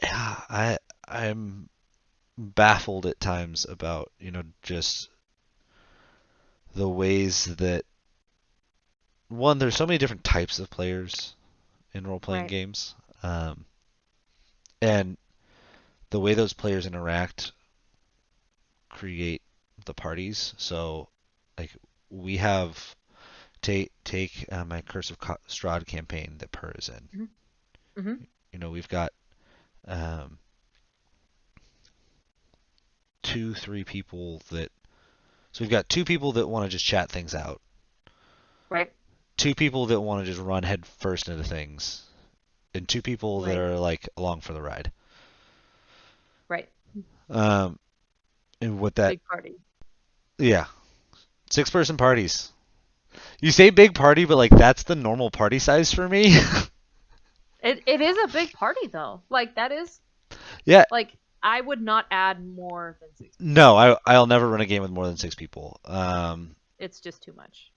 Speaker 1: yeah, I'm baffled at times about just the ways that one there's so many different types of players in role playing
Speaker 2: Right.
Speaker 1: games, um, and the way those players interact create the parties. So like we have take my Curse of Strahd campaign that Per is in.
Speaker 2: Hmm. Hmm.
Speaker 1: We've got um, two, three people that. So we've got two people that want to just chat things out,
Speaker 2: Right.
Speaker 1: two people that want to just run head first into things, and two people that
Speaker 2: Right.
Speaker 1: are like along for the ride.
Speaker 2: Right.
Speaker 1: Um, and what that,
Speaker 2: Big party.
Speaker 1: yeah, 6-person parties. You say big party, but like that's the normal party size for me.
Speaker 2: It is a big party though. Like that is
Speaker 1: Yeah,
Speaker 2: like I would not add more than 6 people.
Speaker 1: no, I'll never run a game with more than 6 people.
Speaker 2: It's just too much.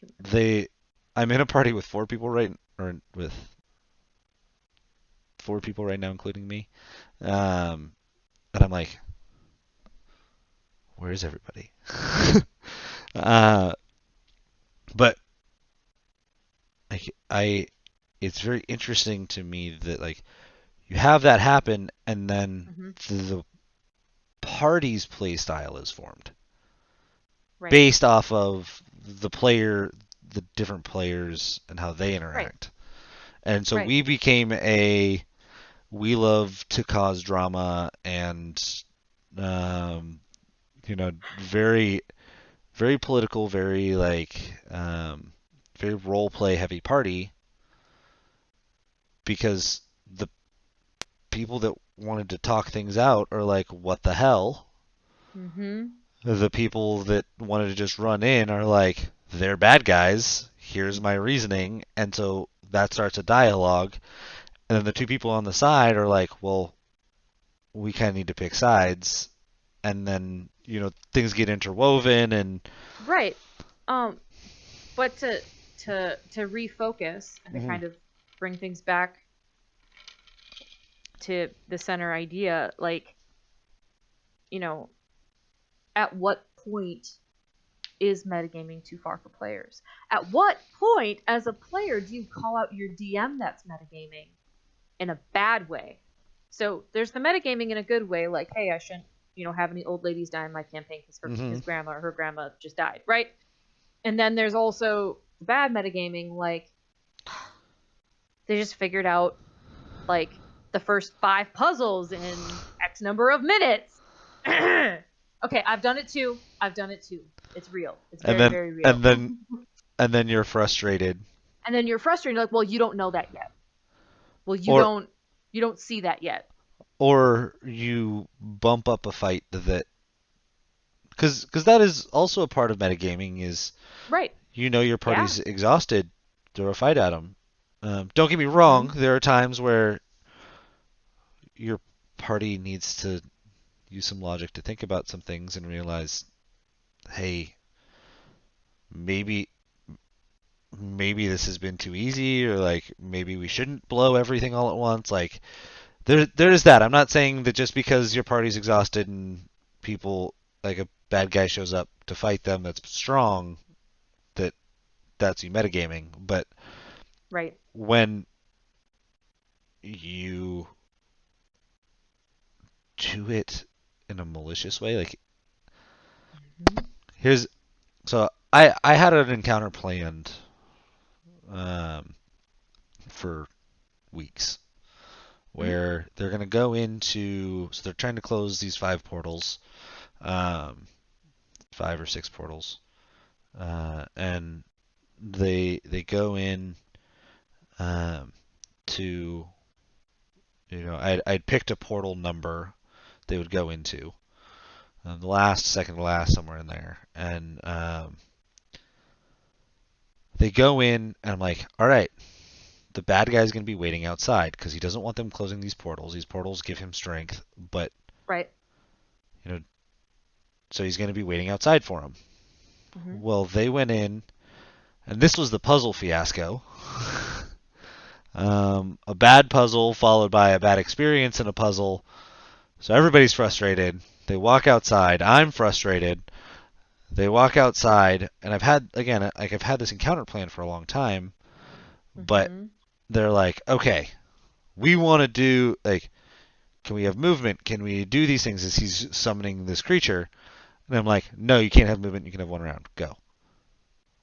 Speaker 2: Too much.
Speaker 1: They, I'm in a party with 4 people or with 4 people right now, including me. Um, and I'm like, where's everybody? uh, but like it's very interesting to me that like you have that happen, and then
Speaker 2: Hmm.
Speaker 1: the party's play style is formed
Speaker 2: Right.
Speaker 1: based off of the different players and how they
Speaker 2: Right.
Speaker 1: interact. And so
Speaker 2: Right.
Speaker 1: we love to cause drama and um, very very political, very very role play heavy party because the people that wanted to talk things out are like, what the hell?
Speaker 2: Hmm.
Speaker 1: The people that wanted to just run in are like, they're bad guys. Here's my reasoning. And so that starts a dialogue. And then the two people on the side are like, well, we kind of need to pick sides. And then, things get interwoven and.
Speaker 2: Right. Um, but to refocus and to
Speaker 1: Mhm.
Speaker 2: kind of bring things back to the center idea, like, you know, at what point is metagaming too far for players? At what point, as a player, do you call out your DM that's metagaming in a bad way? So there's the metagaming in a good way, like, hey, I shouldn't, have any old ladies die in my campaign because
Speaker 1: Mhm.
Speaker 2: his grandma or her grandma just died, right? And then there's also the bad metagaming, like they just figured out like the first 5 puzzles in X number of minutes. Okay, I've done it too. I've done it too. It's real. It's
Speaker 1: And
Speaker 2: very,
Speaker 1: then
Speaker 2: very real.
Speaker 1: and then and then you're frustrated
Speaker 2: And then you're frustrated, like, well, you don't know that yet. Well,
Speaker 1: or
Speaker 2: you don't see that yet.
Speaker 1: you bump up a fight that because that is also a part of metagaming is
Speaker 2: Right.
Speaker 1: your
Speaker 2: Yeah.
Speaker 1: party's exhausted, throw a fight at them. Don't get me wrong,
Speaker 2: Mm-hmm.
Speaker 1: there are times where your party needs to use some logic to think about some things and realize, hey, maybe maybe this has been too easy, or like maybe we shouldn't blow everything all at once. Like there's that. I'm not saying that just because your party's exhausted and people like a bad guy shows up to fight them that's strong that that's you metagaming, but
Speaker 2: Right.
Speaker 1: when you do it in a malicious way. Like
Speaker 2: Hmm.
Speaker 1: here's so I had an encounter planned um, for weeks
Speaker 2: Hmm.
Speaker 1: where they're gonna go into so they're trying to close these five portals, um, five or six portals, and they go in um, to I'd picked a portal number they would go into. The last, second to last, somewhere in there. And they go in, and I'm like, all right, the bad guy's going to be waiting outside because he doesn't want them closing these portals. These portals give him strength, but,
Speaker 2: Right.
Speaker 1: you know, so he's going to be waiting outside for him.
Speaker 2: Hmm.
Speaker 1: Well, they went in, and this was the puzzle fiasco. A bad puzzle followed by a bad experience in a puzzle. So everybody's frustrated. They walk outside. I'm frustrated. They walk outside, and I've had again, like I've had this encounter plan for a long time, but
Speaker 2: Hmm.
Speaker 1: they're like, okay, we want to do like, can we have movement? Can we do these things as he's summoning this creature? And I'm like, no, you can't have movement. You can have one round. Go.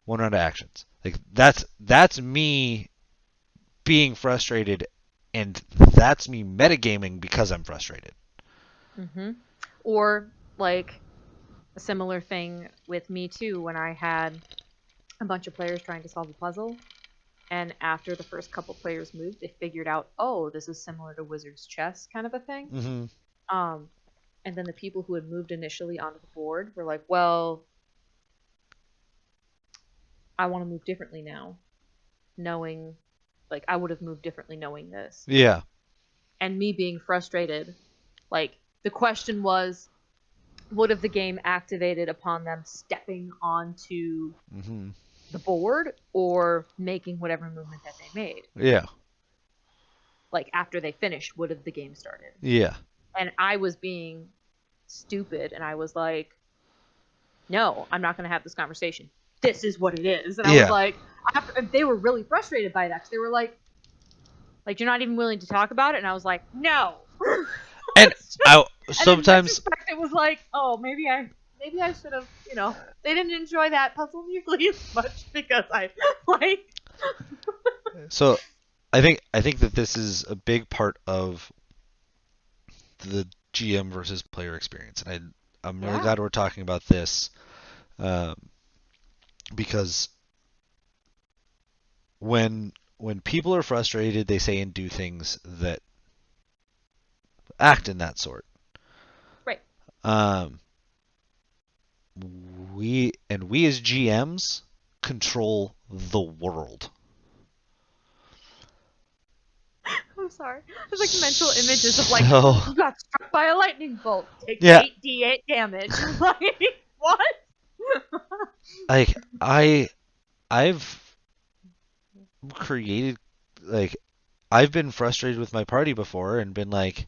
Speaker 1: One round of actions. Like that's me being frustrated, and that's me metagaming because I'm frustrated.
Speaker 2: Hmm. Or like a similar thing with me too when I had a bunch of players trying to solve a puzzle. And after the first couple players moved, they figured out, oh, this is similar to Wizard's Chess kind of a thing.
Speaker 1: Mm-hmm.
Speaker 2: Um, and then the people who had moved initially onto the board were like, well, I want to move differently now, knowing, like, I would have moved differently knowing this.
Speaker 1: Yeah.
Speaker 2: And me being frustrated, like, the question was, would have the game activated upon them stepping onto
Speaker 1: Mm-hmm.
Speaker 2: the board or making whatever movement that they made?
Speaker 1: Yeah.
Speaker 2: Like, after they finished, would have the game started?
Speaker 1: Yeah.
Speaker 2: And I was being stupid and I was like, no, I'm not going to have this conversation. This is what it is. And I was
Speaker 1: Yeah.
Speaker 2: like, they were really frustrated by that because they were like, you're not even willing to talk about it. And I was like, no.
Speaker 1: And
Speaker 2: Just,
Speaker 1: I
Speaker 2: and in
Speaker 1: sometimes
Speaker 2: retrospect, it was like, oh, maybe I should have, they didn't enjoy that puzzle nearly as much because I like,
Speaker 1: so I think that this is a big part of the GM versus player experience, and I'm really
Speaker 2: yeah,
Speaker 1: glad we're talking about this um, because when people are frustrated, they say and do things that act in that sort.
Speaker 2: right.
Speaker 1: Um, we as GMs control the world.
Speaker 2: I'm sorry. There's like mental images of like,
Speaker 1: So
Speaker 2: you got struck by a lightning bolt, take
Speaker 1: yeah,
Speaker 2: 8d8 damage. Like, what?
Speaker 1: like I've created like I've been frustrated with my party before and been like,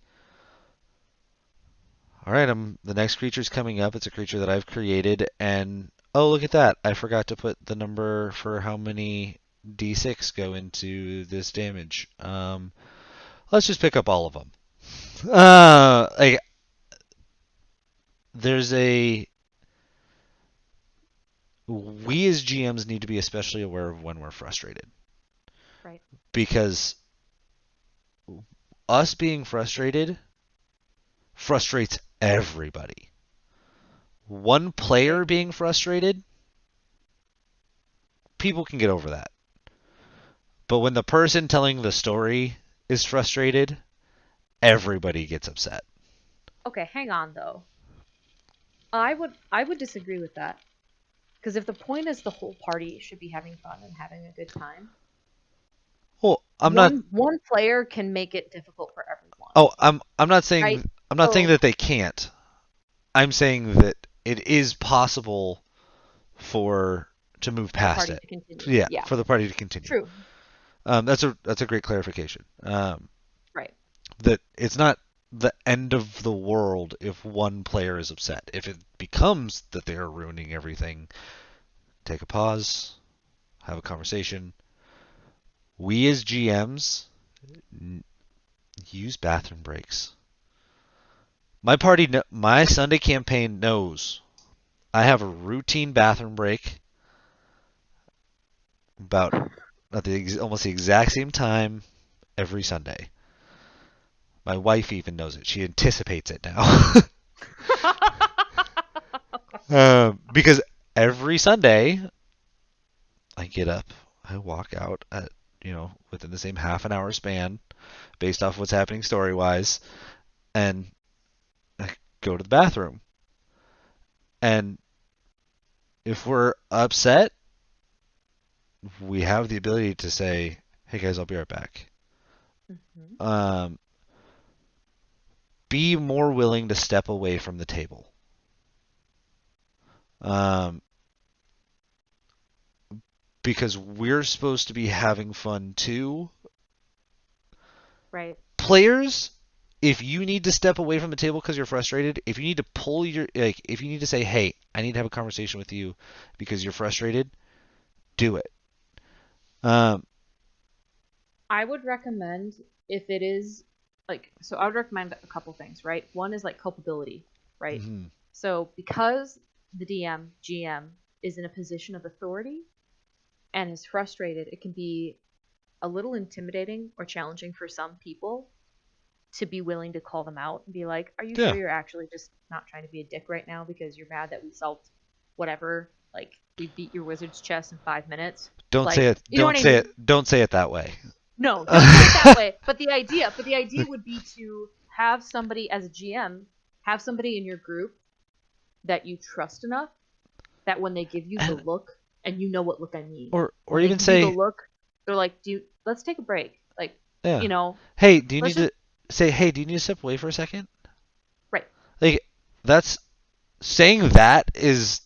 Speaker 1: all right, the next creature's coming up. It's a creature that I've created, and oh, look at that! I forgot to put the number for how many d6 go into this damage. Let's just pick up all of them. Like there's a we as GMs need to be especially aware of when we're frustrated
Speaker 2: Right.
Speaker 1: because us being frustrated frustrates everybody. One
Speaker 2: Okay.
Speaker 1: player being frustrated, people can get over that. But when the person telling the story is frustrated, everybody gets upset.
Speaker 2: Okay, hang on though. I would disagree with that. Because if the point is the whole party should be having fun and having a good time,
Speaker 1: Well,
Speaker 2: one player can make it difficult for everyone,
Speaker 1: I'm not saying
Speaker 2: right?
Speaker 1: that
Speaker 2: So
Speaker 1: they can't. I'm saying that it is possible for to move
Speaker 2: the
Speaker 1: past
Speaker 2: party
Speaker 1: it.
Speaker 2: to continue.
Speaker 1: Yeah,
Speaker 2: Yeah,
Speaker 1: for the party to continue.
Speaker 2: true.
Speaker 1: That's a great clarification.
Speaker 2: Right.
Speaker 1: That it's not the end of the world if one player is upset. If it becomes that they are ruining everything, take a pause, have a conversation. We as GMs use bathroom breaks. my Sunday campaign knows I have a routine bathroom break about at almost the exact same time every Sunday. My wife even knows it. She anticipates it now. Because every Sunday I get up, I walk out at within the same half an hour span based off what's happening story wise, and I go to the bathroom. And if we're upset, we have the ability to say, "Hey guys, I'll be right back."
Speaker 2: Mhm.
Speaker 1: Um, be more willing to step away from the table. Um, because we're supposed to be having fun too.
Speaker 2: Right.
Speaker 1: Players, if you need to step away from the table because you're frustrated, if you need to pull your if you need to say, "Hey, I need to have a conversation with you because you're frustrated," do it. Um,
Speaker 2: I would recommend if it is so I would recommend a couple things, right? One is like culpability, right?
Speaker 1: mhm.
Speaker 2: So because the DM, GM is in a position of authority and is frustrated, it can be a little intimidating or challenging for some people to be willing to call them out and be like, "Are you sure
Speaker 1: Yeah.
Speaker 2: you're actually just not trying to be a dick right now because you're mad that we solved whatever? Like we beat your wizard's chess in 5 minutes."
Speaker 1: Don't say
Speaker 2: Like,
Speaker 1: it.
Speaker 2: you know what I mean?
Speaker 1: Don't say it that way.
Speaker 2: No, don't say it that way. But the idea would be to have somebody as a GM, have somebody in your group that you trust enough that when they give you the
Speaker 1: and
Speaker 2: look, and you know what look I mean,
Speaker 1: or
Speaker 2: when they
Speaker 1: even
Speaker 2: give you the
Speaker 1: say,
Speaker 2: look, they're like, let's take a break. Like,
Speaker 1: yeah.
Speaker 2: you know,
Speaker 1: Hey, do you
Speaker 2: let's
Speaker 1: need
Speaker 2: just
Speaker 1: to say, "Hey, do you need to step away for a second?"
Speaker 2: right.
Speaker 1: Like that's saying that is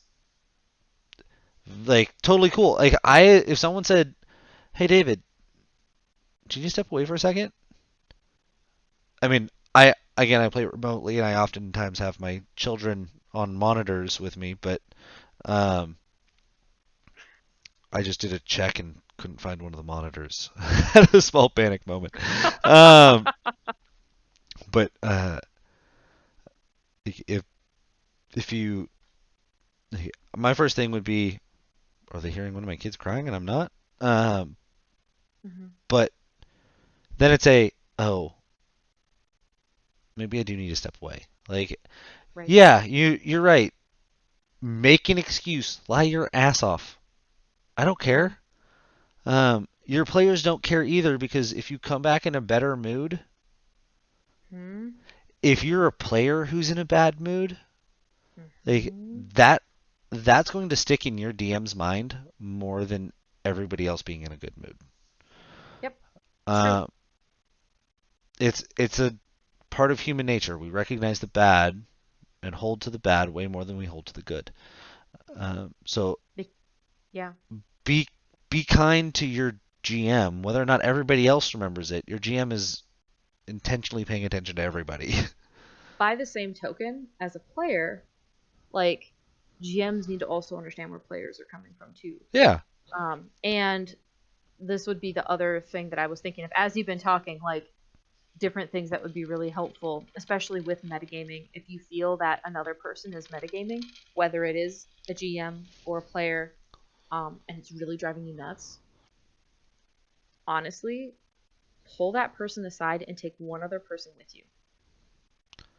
Speaker 1: like totally cool. Like if someone said, "Hey David, can you step away for a second?" I mean, I play remotely and I oftentimes have my children on monitors with me, but um I just did a check and couldn't find one of the monitors. Had a small panic moment. Um but if if you my first thing would be, are they hearing one of my kids crying and I'm not? Um
Speaker 2: Hmm.
Speaker 1: but then it's a, oh, maybe I do need to step away. Like,
Speaker 2: Right.
Speaker 1: yeah, you're right. Make an excuse. Lie your ass off. I don't
Speaker 2: Yeah.
Speaker 1: care. Your players don't care either because if you come back in a better mood,
Speaker 2: Hmm.
Speaker 1: if you're a player who's in a bad mood, like
Speaker 2: Hmm.
Speaker 1: that's going to stick in your DM's mind more than everybody else being in a good mood.
Speaker 2: Yep. True.
Speaker 1: Uh, it's a part of human nature. We recognize the bad and hold to the bad way more than we hold to the good. So
Speaker 2: Be- yeah.
Speaker 1: be be kind to your GM, whether or not everybody else remembers it. Your GM is intentionally paying attention to everybody.
Speaker 2: By the same token, as a player, like GMs need to also understand where players are coming from too.
Speaker 1: Yeah,
Speaker 2: And this would be the other thing that I was thinking of as you've been talking, like different things that would be really helpful, especially with metagaming. If you feel that another person is metagaming, whether it is a GM or a player, and it's really driving you nuts, honestly, pull that person aside and take one other person with you.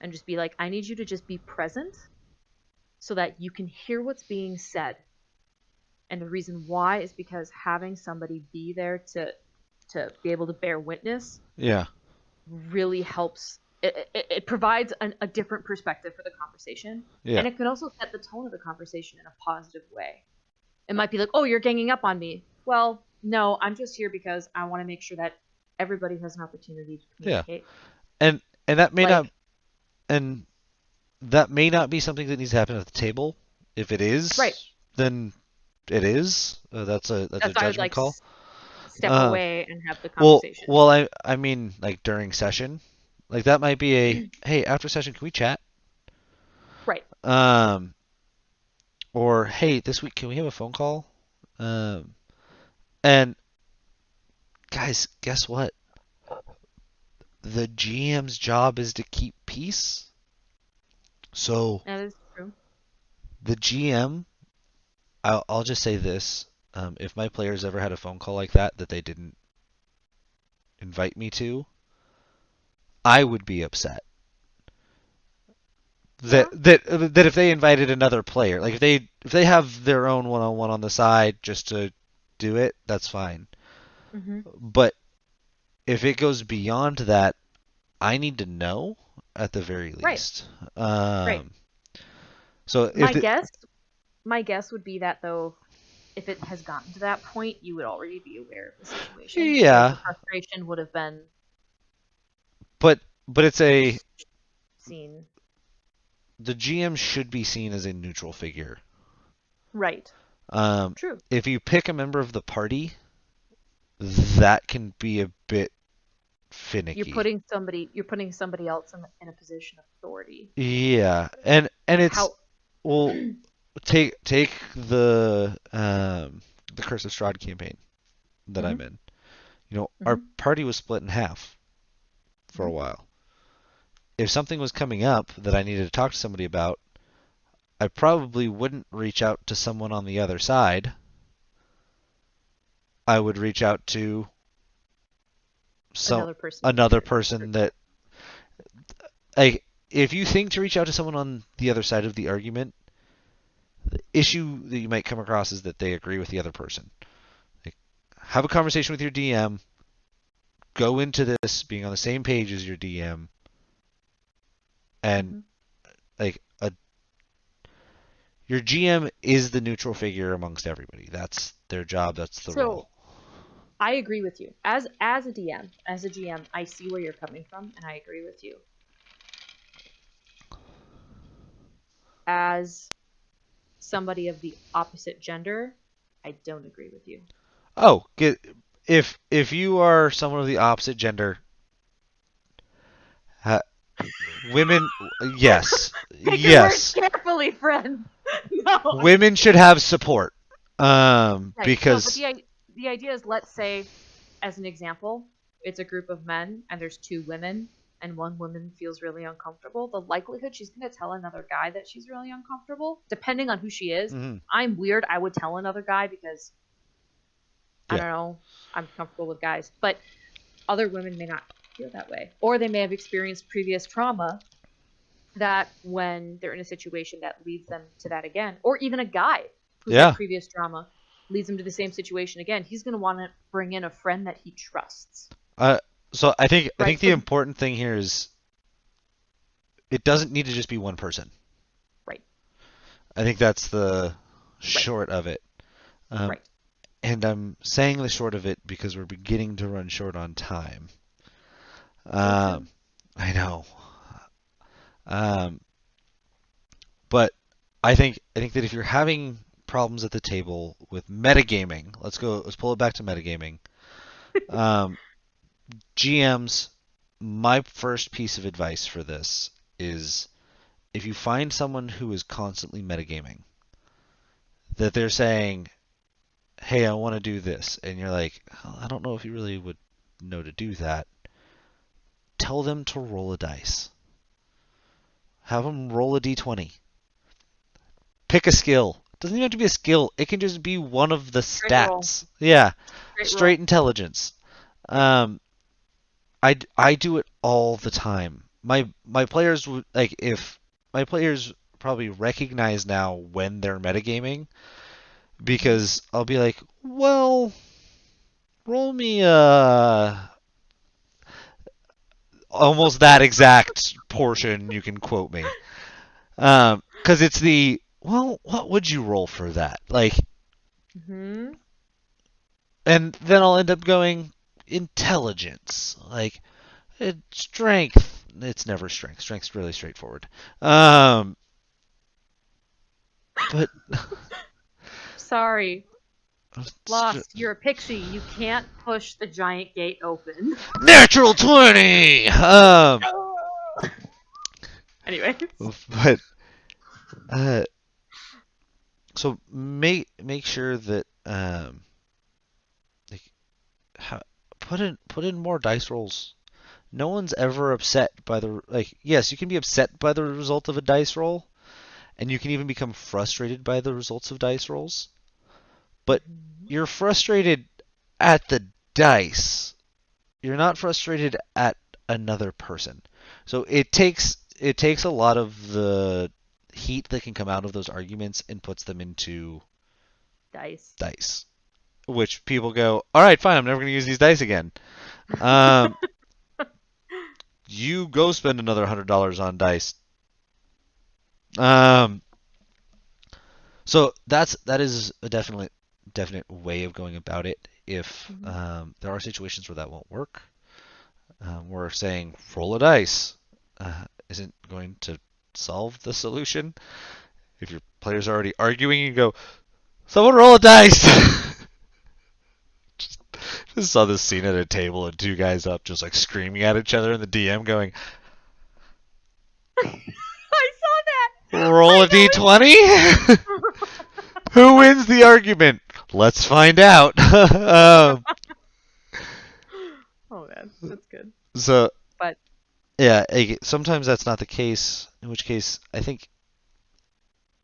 Speaker 2: And just be like, I need you to just be present so that you can hear what's being said. And the reason why is because having somebody be there to be able to bear witness
Speaker 1: yeah,
Speaker 2: really helps. It provides a different perspective for the conversation,
Speaker 1: yeah,
Speaker 2: and it can also set the tone of the conversation in a positive way. It might be like, "Oh, you're ganging up on me." Well, no, I'm just here because I want to make sure that everybody has an opportunity to
Speaker 1: yeah.
Speaker 2: communicate.
Speaker 1: And and that may not
Speaker 2: Like,
Speaker 1: and that may not be something that needs to happen at the table. If it
Speaker 2: right.
Speaker 1: is, then it is. That's a
Speaker 2: That's why I would
Speaker 1: judgment
Speaker 2: like
Speaker 1: call.
Speaker 2: step
Speaker 1: Uh,
Speaker 2: away and have the
Speaker 1: well,
Speaker 2: conversation.
Speaker 1: well, I mean like during session, like that might be a, hey, after session, can we chat?
Speaker 2: Right.
Speaker 1: Um, or hey, this week can we have a phone call? Um, and guys, guess what? The GM's job is to keep peace. So
Speaker 2: That is true.
Speaker 1: the GM, I'll just say this: if my players ever had a phone call like that they didn't invite me to, I would be upset. That
Speaker 2: Yeah.
Speaker 1: that if they invited another player, like if they have their own one-on-one on the side just to do it, that's fine.
Speaker 2: Hmm.
Speaker 1: But if it goes beyond that, I need to know at the very
Speaker 2: Right.
Speaker 1: least.
Speaker 2: Right.
Speaker 1: Um, so if
Speaker 2: My
Speaker 1: the
Speaker 2: guess, my guess would be that though, if it has gotten to that point, you would already be aware of the situation because
Speaker 1: yeah,
Speaker 2: the frustration would have been
Speaker 1: but but it's a
Speaker 2: seen.
Speaker 1: the GM should be seen as a neutral figure.
Speaker 2: Right.
Speaker 1: Um,
Speaker 2: True.
Speaker 1: if you pick a member of the party, that can be a bit finicky.
Speaker 2: You're putting somebody else in a position of authority.
Speaker 1: Yeah, and it's
Speaker 2: How
Speaker 1: well, take the Curse of Strahd campaign that I'm
Speaker 2: hmm
Speaker 1: in. You know, our
Speaker 2: hmm
Speaker 1: party was split in half for a
Speaker 2: hmm
Speaker 1: while. If something was coming up that I needed to talk to somebody about, I probably wouldn't reach out to someone on the other side. I would reach out to some
Speaker 2: another person in
Speaker 1: another
Speaker 2: the other
Speaker 1: person that
Speaker 2: group.
Speaker 1: like if you think to reach out to someone on the other side of the argument, the issue that you might come across is that they agree with the other person. Like, have a conversation with your DM, go into this being on the same page as your DM, and
Speaker 2: Hmm.
Speaker 1: like your GM is the neutral figure amongst everybody. That's their job. That's the role.
Speaker 2: So I agree with you. As a DM, as a GM, I see where you're coming from, and I agree with you. As somebody of the opposite gender, I don't agree with you.
Speaker 1: Oh, if you are someone of the opposite gender, uh, women, yes,
Speaker 2: Pick your words
Speaker 1: yes,
Speaker 2: carefully, friend. No, I'm just
Speaker 1: women should
Speaker 2: kidding.
Speaker 1: have support.
Speaker 2: Right. No, but
Speaker 1: Because
Speaker 2: the idea is, let's say, as an example, it's a group of men and there's two women, and one woman feels really uncomfortable. The likelihood she's going to tell another guy that she's really uncomfortable, depending on who she is.
Speaker 1: mhm,
Speaker 2: I'm weird. I would tell another guy because I
Speaker 1: yeah,
Speaker 2: don't know. I'm comfortable with guys, but other women may not feel that way, or they may have experienced previous trauma that when they're in a situation that leads them to that again, or even a guy who's had
Speaker 1: yeah.
Speaker 2: previous trauma leads him to the same situation again, he's going to want to bring in a friend that he trusts,
Speaker 1: Uh, so I think
Speaker 2: right?
Speaker 1: the
Speaker 2: So,
Speaker 1: important thing here is it doesn't need to just be one person.
Speaker 2: right,
Speaker 1: I think that's the
Speaker 2: right,
Speaker 1: short of it. Um,
Speaker 2: right.
Speaker 1: and I'm saying the short of it because we're beginning to run short on time.
Speaker 2: So
Speaker 1: Um,
Speaker 2: true.
Speaker 1: I know. Um, but I think that if you're having problems at the table with metagaming, let's pull it back to metagaming. Um, GMs, my first piece of advice for this is if you find someone who is constantly metagaming, that they're saying, "Hey, I want to do this," and you're like, "Oh, I don't know if you really would know to do that." Tell them to roll a dice. Have them roll a d20. Pick a skill. It doesn't even have to be a skill. It can just be one of the
Speaker 2: Straight roll,
Speaker 1: stats. Yeah,
Speaker 2: straight
Speaker 1: straight
Speaker 2: roll.
Speaker 1: intelligence.
Speaker 2: Yep.
Speaker 1: Um, I do it all the time. My players would like if my players probably recognize now when they're metagaming
Speaker 2: Hmm.
Speaker 1: because I'll be like, well, roll me almost that exact portion you can quote me. Because it's the well, what would you roll for that? Like,
Speaker 2: Hmm.
Speaker 1: and then I'll end up going intelligence, like strength. It's never strength. Strength's really straightforward. Um, but
Speaker 2: Sorry, lost. You're a pixie. You can't push the giant gate open.
Speaker 1: natural 20.
Speaker 2: Anyways.
Speaker 1: But uh, so make sure that like, put in more dice rolls. no one's ever upset by the like. Yes, you can be upset by the result of a dice roll, and you can even become frustrated by the results of dice rolls. But
Speaker 2: Hmm.
Speaker 1: you're frustrated at the dice. You're not frustrated at another person. So it takes a lot of the heat that can come out of those arguments and puts them into
Speaker 2: Dice.
Speaker 1: dice. Which people go, all right, fine, I'm never going to use these dice again. Um, you go spend another $100 on dice. Um, so that is a definite way of going about it. If
Speaker 2: Hmm.
Speaker 1: there are situations where that won't work, we're saying roll a dice isn't going to solve the solution. If your players are already arguing, you go, someone roll a dice. Just saw this scene at a table and two guys up just like screaming at each other and the DM going,
Speaker 2: I saw that.
Speaker 1: roll
Speaker 2: I
Speaker 1: a d20?
Speaker 2: know
Speaker 1: Who wins the argument? Let's find out.
Speaker 2: Oh man, that's good.
Speaker 1: So,
Speaker 2: But
Speaker 1: yeah, sometimes that's not the case, in which case, I think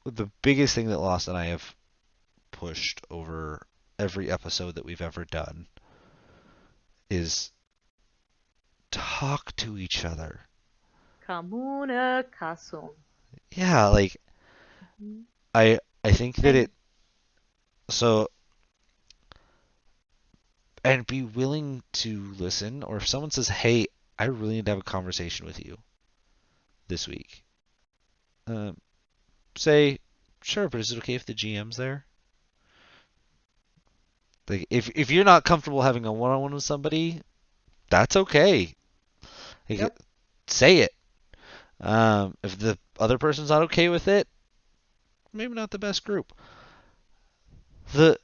Speaker 1: the biggest thing that Lost and I have pushed over every episode that we've ever done is talk to each other.
Speaker 2: Communication.
Speaker 1: Yeah, like
Speaker 2: Mhm.
Speaker 1: I think that
Speaker 2: And
Speaker 1: it so and be willing to listen, or if someone says, "Hey, I really need to have a conversation with you this week." Um, say, "Sure, but is it okay if the GM's there?" Like if you're not comfortable having a one-on-one with somebody, that's okay. Like,
Speaker 2: yep,
Speaker 1: say it. If the other person's not okay with it, maybe not the best group. The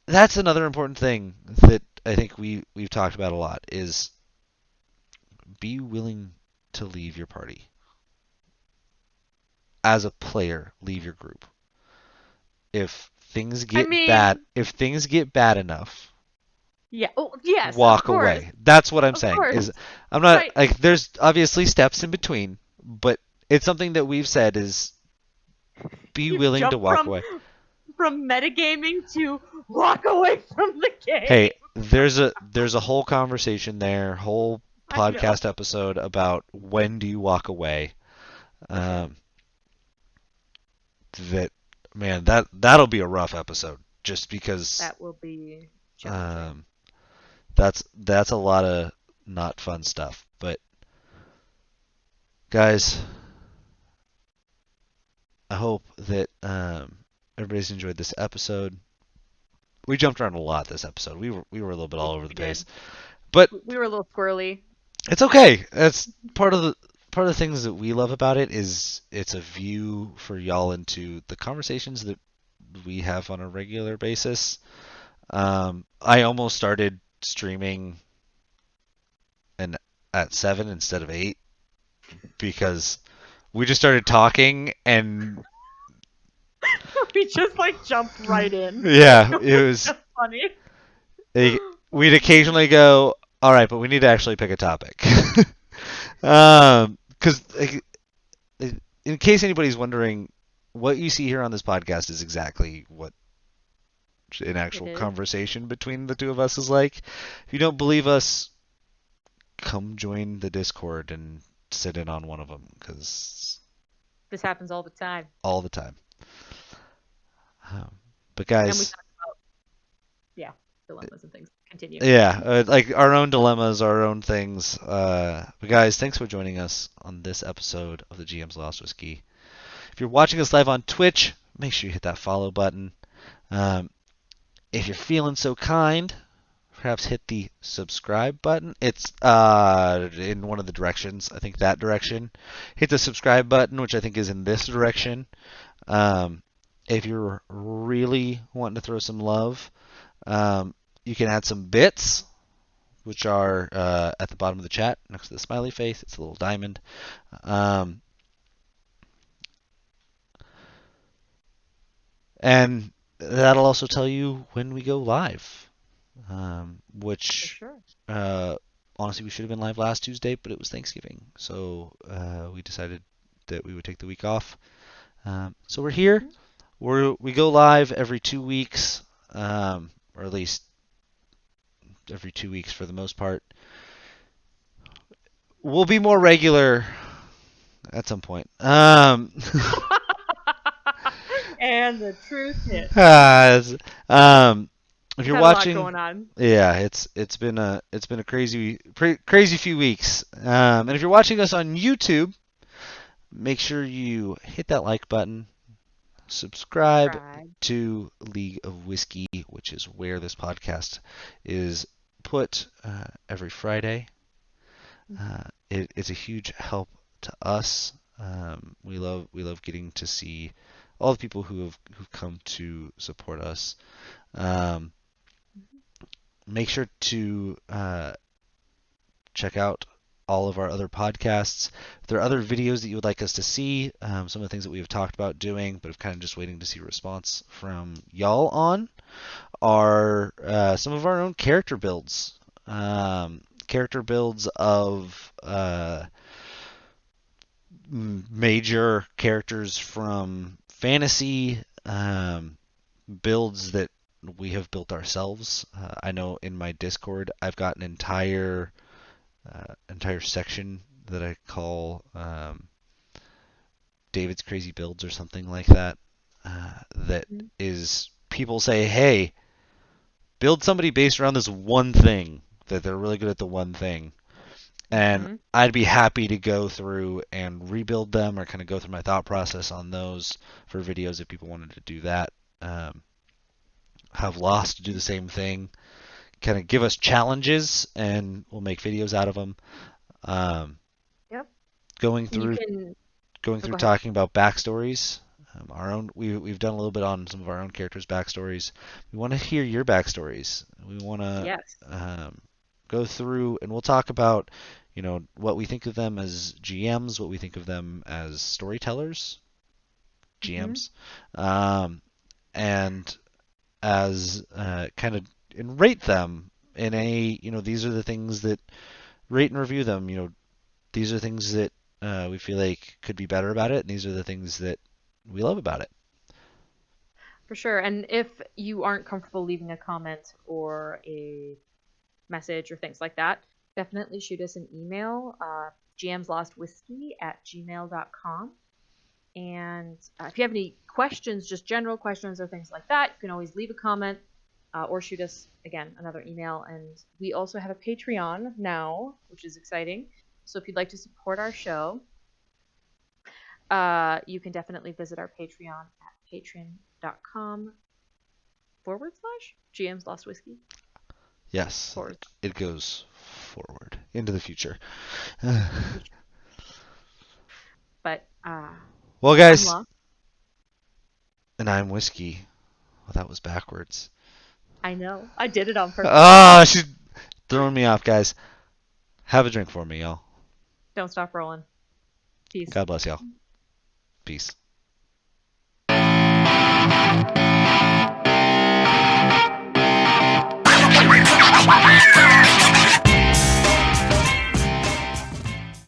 Speaker 1: That's another important thing that I think we've talked about a lot is be willing to leave your party. As a player, leave your group.
Speaker 2: I mean,
Speaker 1: If things get bad enough,
Speaker 2: yeah. Oh, yes, of
Speaker 1: walk
Speaker 2: course,
Speaker 1: away. That's what I'm
Speaker 2: of
Speaker 1: saying.
Speaker 2: course.
Speaker 1: Is I'm not
Speaker 2: Right.
Speaker 1: like there's obviously steps in between, but it's something that we've said is be
Speaker 2: You've
Speaker 1: willing to
Speaker 2: jumped
Speaker 1: walk away.
Speaker 2: from metagaming to walk away from the
Speaker 1: Hey,
Speaker 2: game.
Speaker 1: there's a whole conversation there, whole
Speaker 2: I know.
Speaker 1: podcast episode about when do you walk away.
Speaker 2: Okay,
Speaker 1: Um, that man, that'll be a rough episode just because
Speaker 2: that will be challenging.
Speaker 1: um, that's a lot of not fun stuff. But guys, I hope that everybody's enjoyed this episode. We jumped around a lot this episode. We were a little bit all over the
Speaker 2: We
Speaker 1: place,
Speaker 2: did.
Speaker 1: but
Speaker 2: We were a little squirrely.
Speaker 1: it's okay. That's part of the things that we love about it is it's a view for y'all into the conversations that we have on a regular basis. I almost started streaming and at 7 instead of 8 because we just started talking and
Speaker 2: We just like jumped right in.
Speaker 1: yeah,
Speaker 2: It
Speaker 1: it
Speaker 2: was
Speaker 1: was
Speaker 2: just funny.
Speaker 1: it, we'd
Speaker 2: Oh man.
Speaker 1: occasionally go, all right, but we need to actually pick a topic. Because in case anybody's wondering, what you see here on this podcast is exactly what an
Speaker 2: It
Speaker 1: actual
Speaker 2: is.
Speaker 1: conversation between the two of us is like. If you don't believe us, come join the Discord and sit in on one of them because
Speaker 2: This happens all the time.
Speaker 1: all the time. Um, but
Speaker 2: And we
Speaker 1: guys,
Speaker 2: talk about, yeah, dilemmas and things. Continue.
Speaker 1: yeah, like our own dilemmas, our own things. But guys, thanks for joining us on this episode of the GM's Lost Whiskey. If you're watching us live on Twitch, make sure you hit that follow button. Um, if you're feeling so kind, perhaps hit the subscribe button. It's in one of the directions. I think that direction. Hit the subscribe button, which I think is in this direction. Um, if you're really wanting to throw some love, you can add some bits, which are at the bottom of the chat next to the smiley face. It's a little diamond. Um, and that'll also tell you when we go live,
Speaker 2: For
Speaker 1: which
Speaker 2: sure.
Speaker 1: uh, Honestly, we should have been live last Tuesday, but it was Thanksgiving, so we decided that we would take the week off. So we're here.
Speaker 2: Mhm.
Speaker 1: We go live every 2 weeks, or at least every 2 weeks for the most part. We'll be more regular at some point.
Speaker 2: And the truth hits.
Speaker 1: uh, um, if
Speaker 2: We've
Speaker 1: you're
Speaker 2: had a lot
Speaker 1: watching,
Speaker 2: going on.
Speaker 1: yeah, it's been a crazy few weeks. And if you're watching us on YouTube, make sure you hit that like button, subscribe
Speaker 2: Subscribe.
Speaker 1: to League of Whiskey, which is where this podcast is put every Friday.
Speaker 2: Mhm.
Speaker 1: It's a huge help to us. We love getting to see all the people who've come to support us. Um,
Speaker 2: Mhm.
Speaker 1: Make sure to check out all of our other podcasts. If there are other videos that you would like us to see, some of the things that we have talked about doing, but of kind of just waiting to see a response from y'all on, are some of our own character builds. Character builds of major characters from fantasy, builds that we have built ourselves. I know in my Discord I've got an entire section that I call David's Crazy Builds or something like that. That
Speaker 2: Mhm.
Speaker 1: is people say, hey, build somebody based around this one thing that they're really good at the one thing, and
Speaker 2: Mhm.
Speaker 1: I'd be happy to go through and rebuild them or kind of go through my thought process on those for videos if people wanted to do that. Um, have Lost to do the same thing. Kind of give us challenges and we'll make videos out of them. Um,
Speaker 2: Yep.
Speaker 1: going
Speaker 2: And you
Speaker 1: through
Speaker 2: can.
Speaker 1: going
Speaker 2: Oh,
Speaker 1: through
Speaker 2: go ahead.
Speaker 1: talking about backstories. Our own we've done a little bit on some of our own characters' backstories. We want to hear your backstories. We want to
Speaker 2: Yes.
Speaker 1: go through and we'll talk about what we think of them as GMs, what we think of them as storytellers,
Speaker 2: Mhm.
Speaker 1: GMs, and as kind of and rate them in a these are the things that rate and review them. These are things that we feel like could be better about it, and these are the things that we love about it.
Speaker 2: For sure. And if you aren't comfortable leaving a comment or a message or things like that, definitely shoot us an email, jamslostwhiskey@gmail.com. And if you have any questions, just general questions or things like that, you can always leave a comment or shoot us, again, another email. And we also have a Patreon now, which is exciting. So if you'd like to support our show, you can definitely visit our Patreon at patreon.com/GM's Lost Whiskey
Speaker 1: Yes,
Speaker 2: forward
Speaker 1: it goes forward into the future.
Speaker 2: slash. But
Speaker 1: Well,
Speaker 2: I'm
Speaker 1: guys,
Speaker 2: lost.
Speaker 1: and I'm whiskey. Well, that was backwards.
Speaker 2: I know. I did it on purpose.
Speaker 1: Ah, she's throwing me off, guys. Have a drink for me, y'all.
Speaker 2: Don't stop rolling. Peace.
Speaker 1: God bless y'all. Peace.